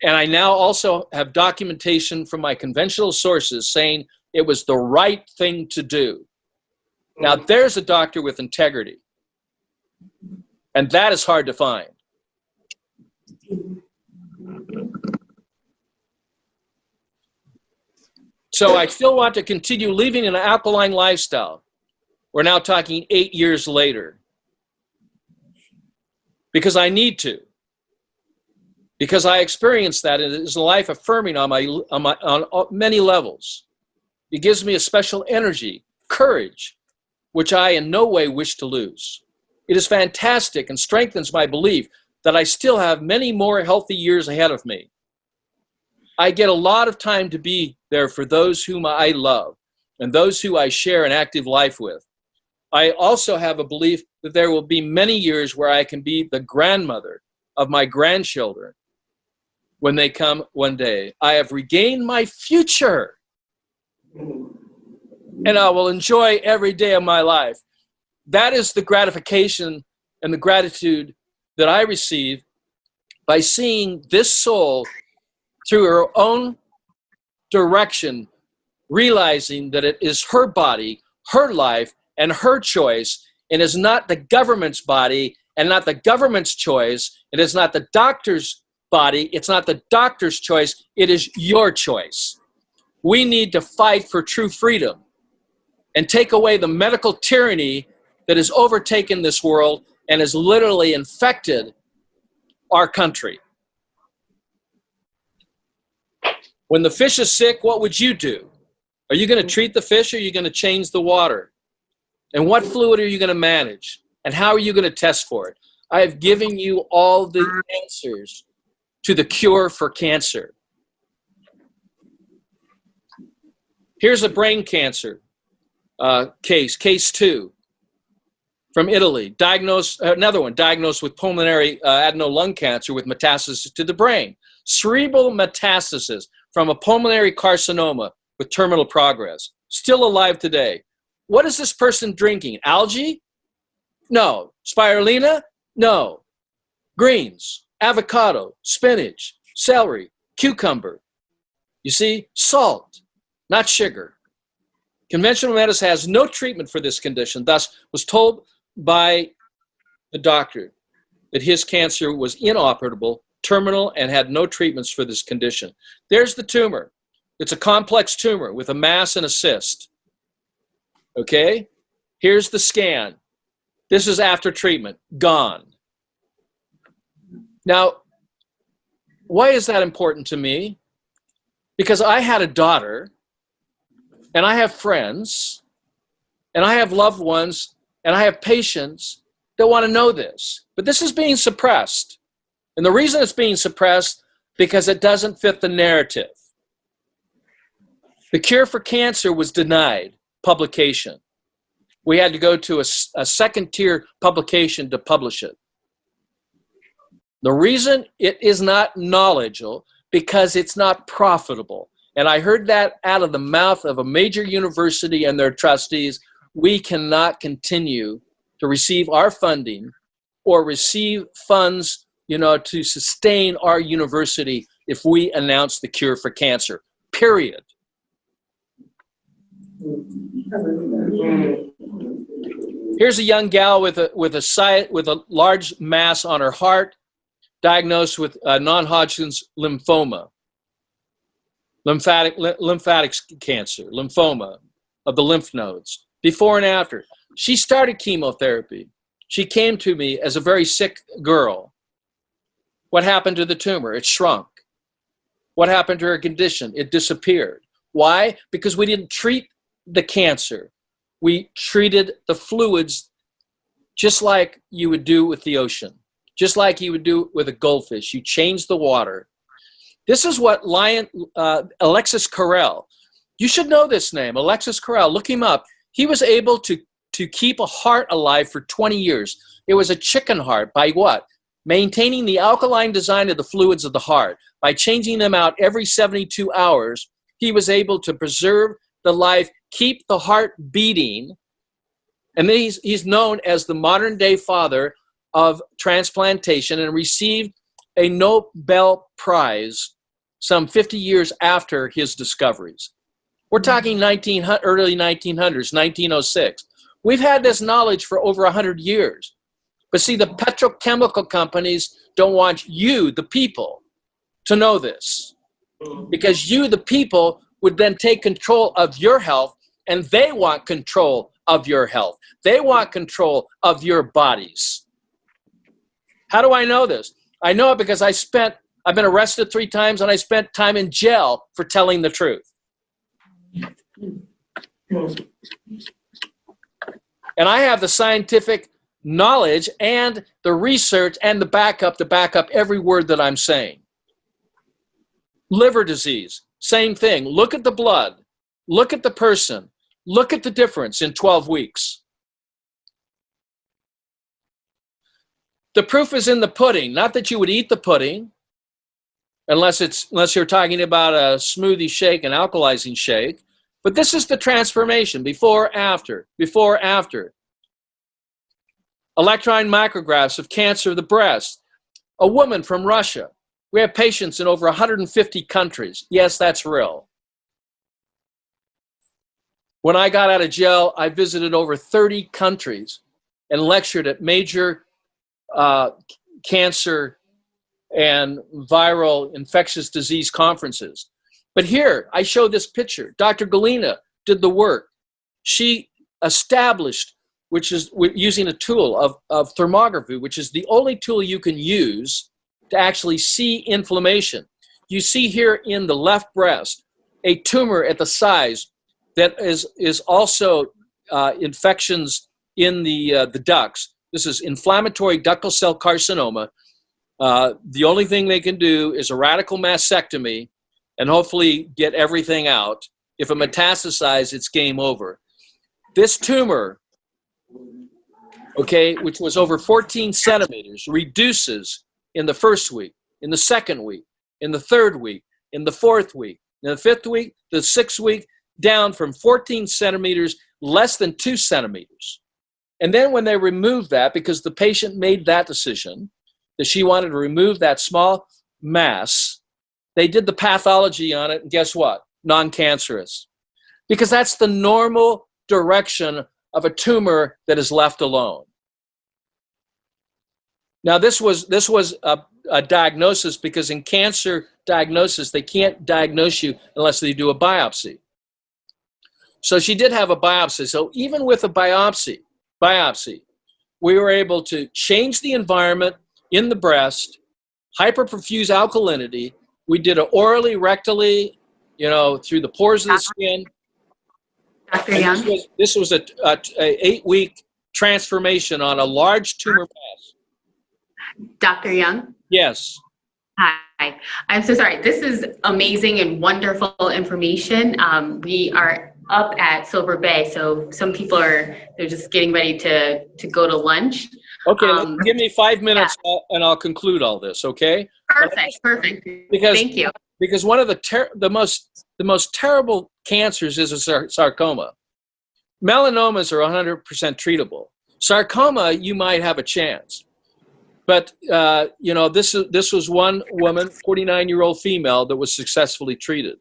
And I now also have documentation from my conventional sources saying it was the right thing to do. Now, there's a doctor with integrity. And that is hard to find. So I still want to continue living an alkaline lifestyle. We're now talking 8 years later. Because I need to. Because I experienced that. It is life affirming on many levels. It gives me a special energy, courage, which I in no way wish to lose. It is fantastic and strengthens my belief that I still have many more healthy years ahead of me. I get a lot of time to be there for those whom I love and those who I share an active life with. I also have a belief that there will be many years where I can be the grandmother of my grandchildren when they come one day. I have regained my future, and I will enjoy every day of my life. That is the gratification and the gratitude that I receive by seeing this soul through her own direction, realizing that it is her body, her life, and her choice, and is not the government's body and not the government's choice. It is not the doctor's body. It's not the doctor's choice. It is your choice. We need to fight for true freedom and take away the medical tyranny that has overtaken this world and has literally infected our country. When the fish is sick, what would you do? Are you going to treat the fish, or are you going to change the water? And what fluid are you going to manage? And how are you going to test for it? I have given you all the answers to the cure for cancer. Here's a brain cancer case 2 from Italy. Another one, diagnosed with pulmonary adenolung cancer with metastasis to the brain. Cerebral metastasis from a pulmonary carcinoma with terminal progress. Still alive today. What is this person drinking? Algae? No. Spirulina? No. Greens, avocado, spinach, celery, cucumber. You see, salt, not sugar. Conventional medicine has no treatment for this condition, thus was told by the doctor that his cancer was inoperable, terminal, and had no treatments for this condition. There's the tumor. It's a complex tumor with a mass and a cyst. Okay? Here's the scan. This is after treatment. Gone. Now, why is that important to me? Because I had a daughter, and I have friends, and I have loved ones, and I have patients that want to know this. But this is being suppressed. And the reason it's being suppressed, because it doesn't fit the narrative. The cure for cancer was denied publication. We had to go to a second-tier publication to publish it. The reason it is not knowledgeable, because it's not profitable. And I heard that out of the mouth of a major university and their trustees. We cannot continue to receive our funding or receive funds, to sustain our university if we announce the cure for cancer, period. Here's a young gal with a large mass on her heart. diagnosed with non-Hodgkin's lymphoma, lymphatic cancer, lymphoma of the lymph nodes, before and after. She started chemotherapy. She came to me as a very sick girl. What happened to the tumor? It shrunk. What happened to her condition? It disappeared. Why? Because we didn't treat the cancer. We treated the fluids just like you would do with the ocean, just like you would do with a goldfish. You change the water. This is what Alexis Carrel, you should know this name, Alexis Carrel, look him up. He was able to keep a heart alive for 20 years. It was a chicken heart. By what? Maintaining the alkaline design of the fluids of the heart. By changing them out every 72 hours, he was able to preserve the life, keep the heart beating. And then he's known as the modern day father of transplantation and received a Nobel Prize some 50 years after his discoveries. We're talking early 1900s, 1906. We've had this knowledge for over 100 years. But see, the petrochemical companies don't want you, the people, to know this. Because you, the people, would then take control of your health, and they want control of your health. They want control of your bodies. How do I know this? I know it because I've been arrested 3 times, and I spent time in jail for telling the truth. And I have the scientific knowledge and the research and the backup to back up every word that I'm saying. Liver disease, same thing. Look at the blood. Look at the person. Look at the difference in 12 weeks. The proof is in the pudding. Not that you would eat the pudding, unless you're talking about a smoothie shake, an alkalizing shake. But this is the transformation, before, after, before, after. Electron micrographs of cancer of the breast. A woman from Russia. We have patients in over 150 countries. Yes, that's real. When I got out of jail, I visited over 30 countries and lectured at major cancer and viral infectious disease conferences. But here, I show this picture. Dr. Galina did the work. She established, which is using a tool of thermography, which is the only tool you can use to actually see inflammation. You see here in the left breast a tumor at the size that is also infections in the ducts. This is inflammatory ductal cell carcinoma. The only thing they can do is a radical mastectomy and hopefully get everything out. If it metastasizes, it's game over. This tumor, okay, which was over 14 centimeters, reduces in the first week, in the second week, in the third week, in the fourth week, in the fifth week, the sixth week, down from 14 centimeters, less than 2 centimeters. And then when they removed that, because the patient made that decision, that she wanted to remove that small mass, they did the pathology on it, and guess what? Non-cancerous. Because that's the normal direction of a tumor that is left alone. Now, this was a diagnosis, because in cancer diagnosis, they can't diagnose you unless they do a biopsy. So she did have a biopsy. So even with a biopsy, we were able to change the environment in the breast, hyperperfuse alkalinity. We did it orally, rectally, through the pores of the skin. Dr. Young? This was a 8-week transformation on a large tumor mass. Dr. Young? Yes. Hi. I'm so sorry. This is amazing and wonderful information. We are up at Silver Bay, so some people they're just getting ready to go to lunch. Okay, give me 5 minutes and I'll conclude all this, okay? Perfect. Because, thank you. Because one of the most terrible cancers is a sarcoma. Melanomas are 100% treatable. Sarcoma, you might have a chance. But, this was one woman, 49-year-old female, that was successfully treated,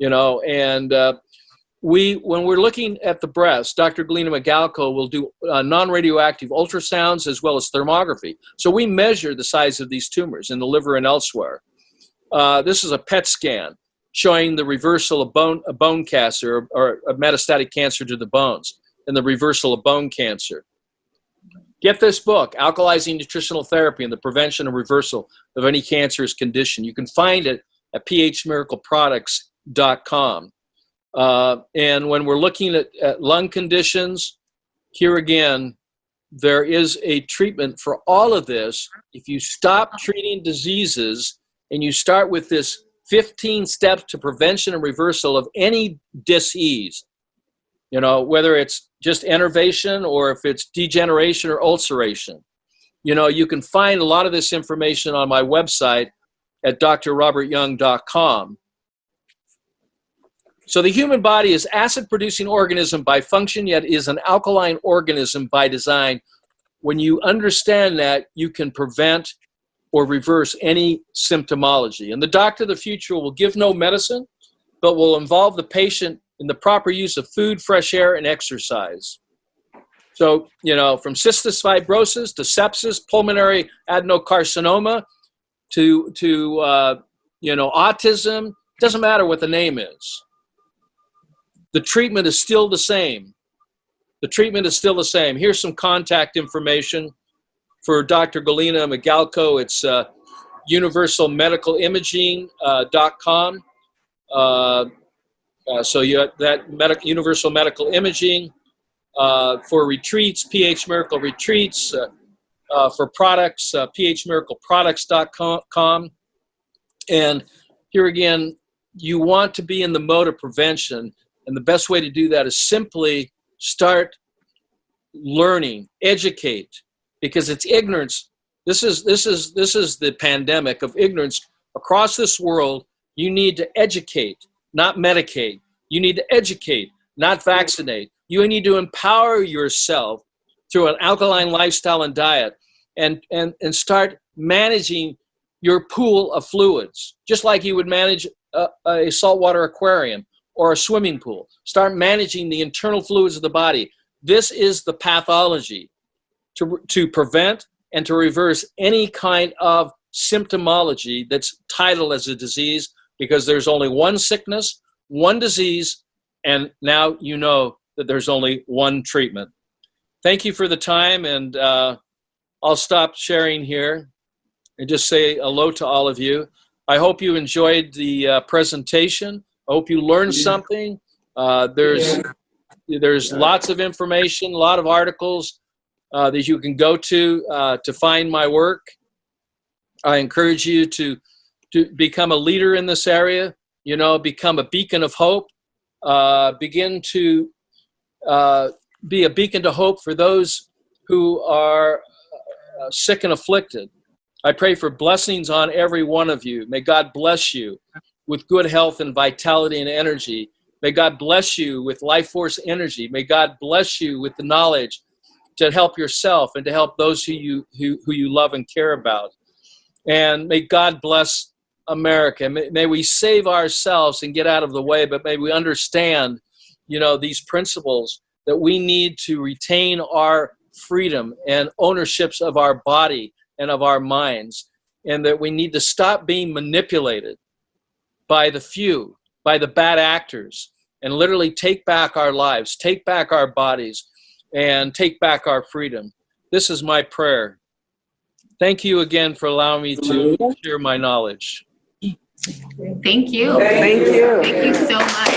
and when we're looking at the breast, Dr. Galina Magalko will do non-radioactive ultrasounds as well as thermography. So we measure the size of these tumors in the liver and elsewhere. This is a PET scan showing the reversal of bone cancer or a metastatic cancer to the bones and the reversal of bone cancer. Get this book, Alkalizing Nutritional Therapy and the Prevention and Reversal of Any Cancerous Condition. You can find it at phmiracleproducts.com. And when we're looking at lung conditions, here again, there is a treatment for all of this. If you stop treating diseases and you start with this 15 steps to prevention and reversal of any disease, you know, whether it's just enervation or if it's degeneration or ulceration, you know, you can find a lot of this information on my website at drrobertyoung.com. So the human body is acid-producing organism by function, yet is an alkaline organism by design. When you understand that, you can prevent or reverse any symptomology. And the doctor of the future will give no medicine, but will involve the patient in the proper use of food, fresh air, and exercise. So, you know, from cystic fibrosis to sepsis, pulmonary adenocarcinoma, to you know, autism, doesn't matter what the name is. The treatment is still the same. The treatment is still the same. Here's some contact information for Dr. Galina Magalko. It's universalmedicalimaging.com. So you have that universal medical imaging for retreats, PH Miracle Retreats, for products, phmiracleproducts.com. And here again, you want to be in the mode of prevention. And the best way to do that is simply start learning, educate, because it's ignorance. This is the pandemic of ignorance across this world. You need to educate, not medicate. You need to educate, not vaccinate. You need to empower yourself through an alkaline lifestyle and diet, and start managing your pool of fluids, just like you would manage a saltwater aquarium or a swimming pool. Start managing the internal fluids of the body. This is the pathology to prevent and to reverse any kind of symptomology that's titled as a disease, because there's only one sickness, one disease, and now you know that there's only one treatment. Thank you for the time, and I'll stop sharing here and just say hello to all of you. I hope you enjoyed the presentation. I hope you learned something. There's lots of information, a lot of articles that you can go to find my work. I encourage you to become a leader in this area, you know, become a beacon of hope, begin to be a beacon to hope for those who are sick and afflicted. I pray for blessings on every one of you. May God bless you with good health and vitality and energy. May God bless you with life force energy. May God bless you with the knowledge to help yourself and to help those who you love and care about. And may God bless America. May we save ourselves and get out of the way, but may we understand, you know, these principles that we need to retain our freedom and ownerships of our body and of our minds, and that we need to stop being manipulated by the few, by the bad actors, and literally take back our lives, take back our bodies, and take back our freedom. This is my prayer. Thank you again for allowing me to share my knowledge. Thank you. Thank you. Thank you so much.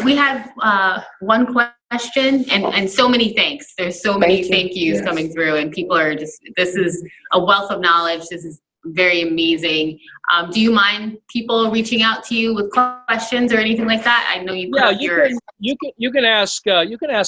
We have one question and so many thanks. There's so many thank yous coming through, and people are just, this is a wealth of knowledge. This is very amazing. Do you mind people reaching out to you with questions or anything like that? I know you put up your... You can ask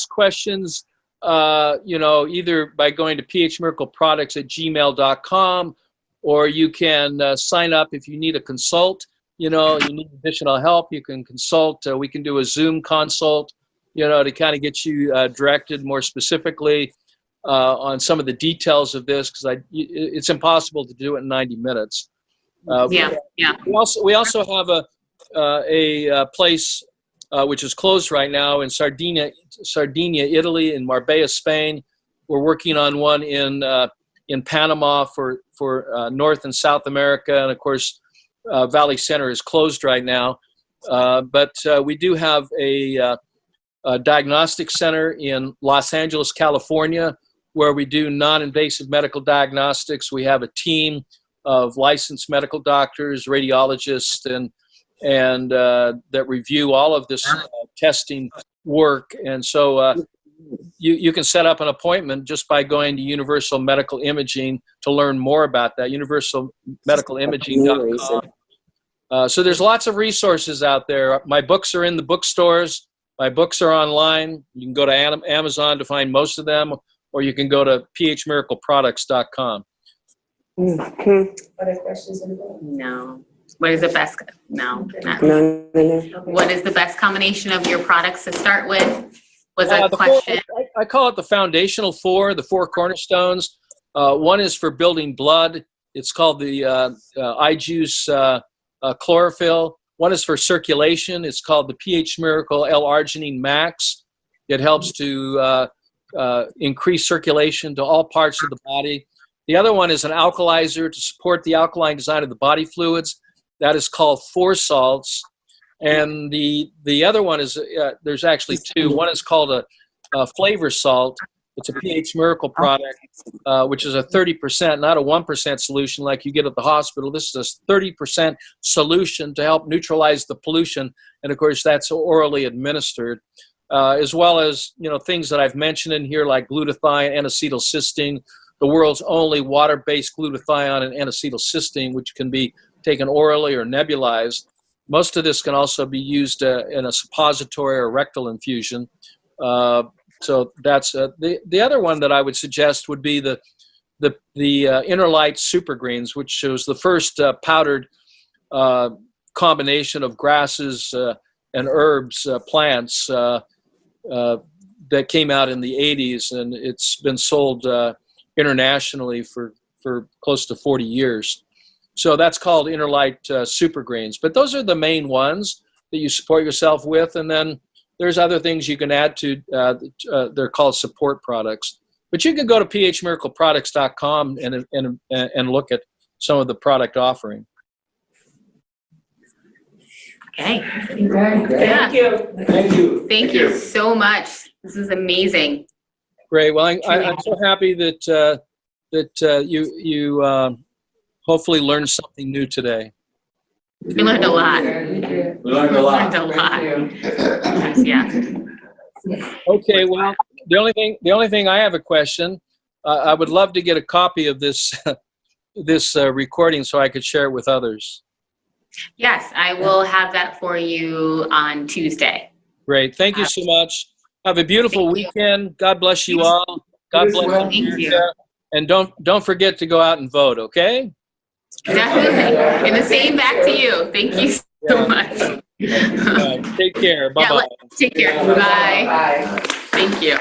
questions, you know, either by going to phmiracleproducts@gmail.com, or you can sign up if you need a consult. You know, you need additional help, you can consult. We can do a Zoom consult, you know, to kind of get you directed more specifically on some of the details of this, because it's impossible to do it in 90 minutes. Yeah. We also have a place which is closed right now in Sardinia, Italy, in Marbella, Spain. We're working on one in Panama for North and South America, and of course, Valley Center is closed right now. But we do have a diagnostic center in Los Angeles, California, where we do non-invasive medical diagnostics. We have a team of licensed medical doctors, radiologists, and that review all of this testing work. And so you can set up an appointment just by going to Universal Medical Imaging to learn more about that, universalmedicalimaging.com. So there's lots of resources out there. My books are in the bookstores. My books are online. You can go to Amazon to find most of them, or you can go to phmiracleproducts.com. Other questions? No. What is the best? No. No. What is the best combination of your products to start with? Was a question. I call it the foundational four, the four cornerstones. One is for building blood. It's called the iJuice chlorophyll. One is for circulation. It's called the pH Miracle L-arginine Max. It helps to increase circulation to all parts of the body. The other one is an alkalizer to support the alkaline design of the body fluids. That is called Four Salts. And the other one is, there's actually two. One is called a flavor salt. It's a pH Miracle product, which is a 30%, not a 1% solution like you get at the hospital. This is a 30% solution to help neutralize the pollution. And of course, that's orally administered, as well as, things that I've mentioned in here, like glutathione and acetylcysteine, the world's only water-based glutathione and N-acetylcysteine, which can be taken orally or nebulized. Most of this can also be used in a suppository or rectal infusion. So that's the other one that I would suggest would be the Inner Light Super Greens, which was the first powdered combination of grasses and herbs, plants that came out in the 80s, and it's been sold internationally for close to 40 years. So that's called Inner Light Super Greens. But those are the main ones that you support yourself with, and then there's other things you can add to. They're called support products. But you can go to phmiracleproducts.com and look at some of the product offering. Okay. Thank you. Thank you so much. This is amazing. Great. Well, I'm so happy that you hopefully learned something new today. We learned a lot. We learned a lot. Yeah. Okay. Well, the only thing I have a question. I would love to get a copy of this recording so I could share it with others. Yes, I will have that for you on Tuesday. Great. Thank you so much. Have a beautiful weekend. God bless you all. God bless America. And don't forget to go out and vote, okay? Definitely. And the same back to you. Thank you so much. Take care. Bye-bye. Take care. Bye. Thank you.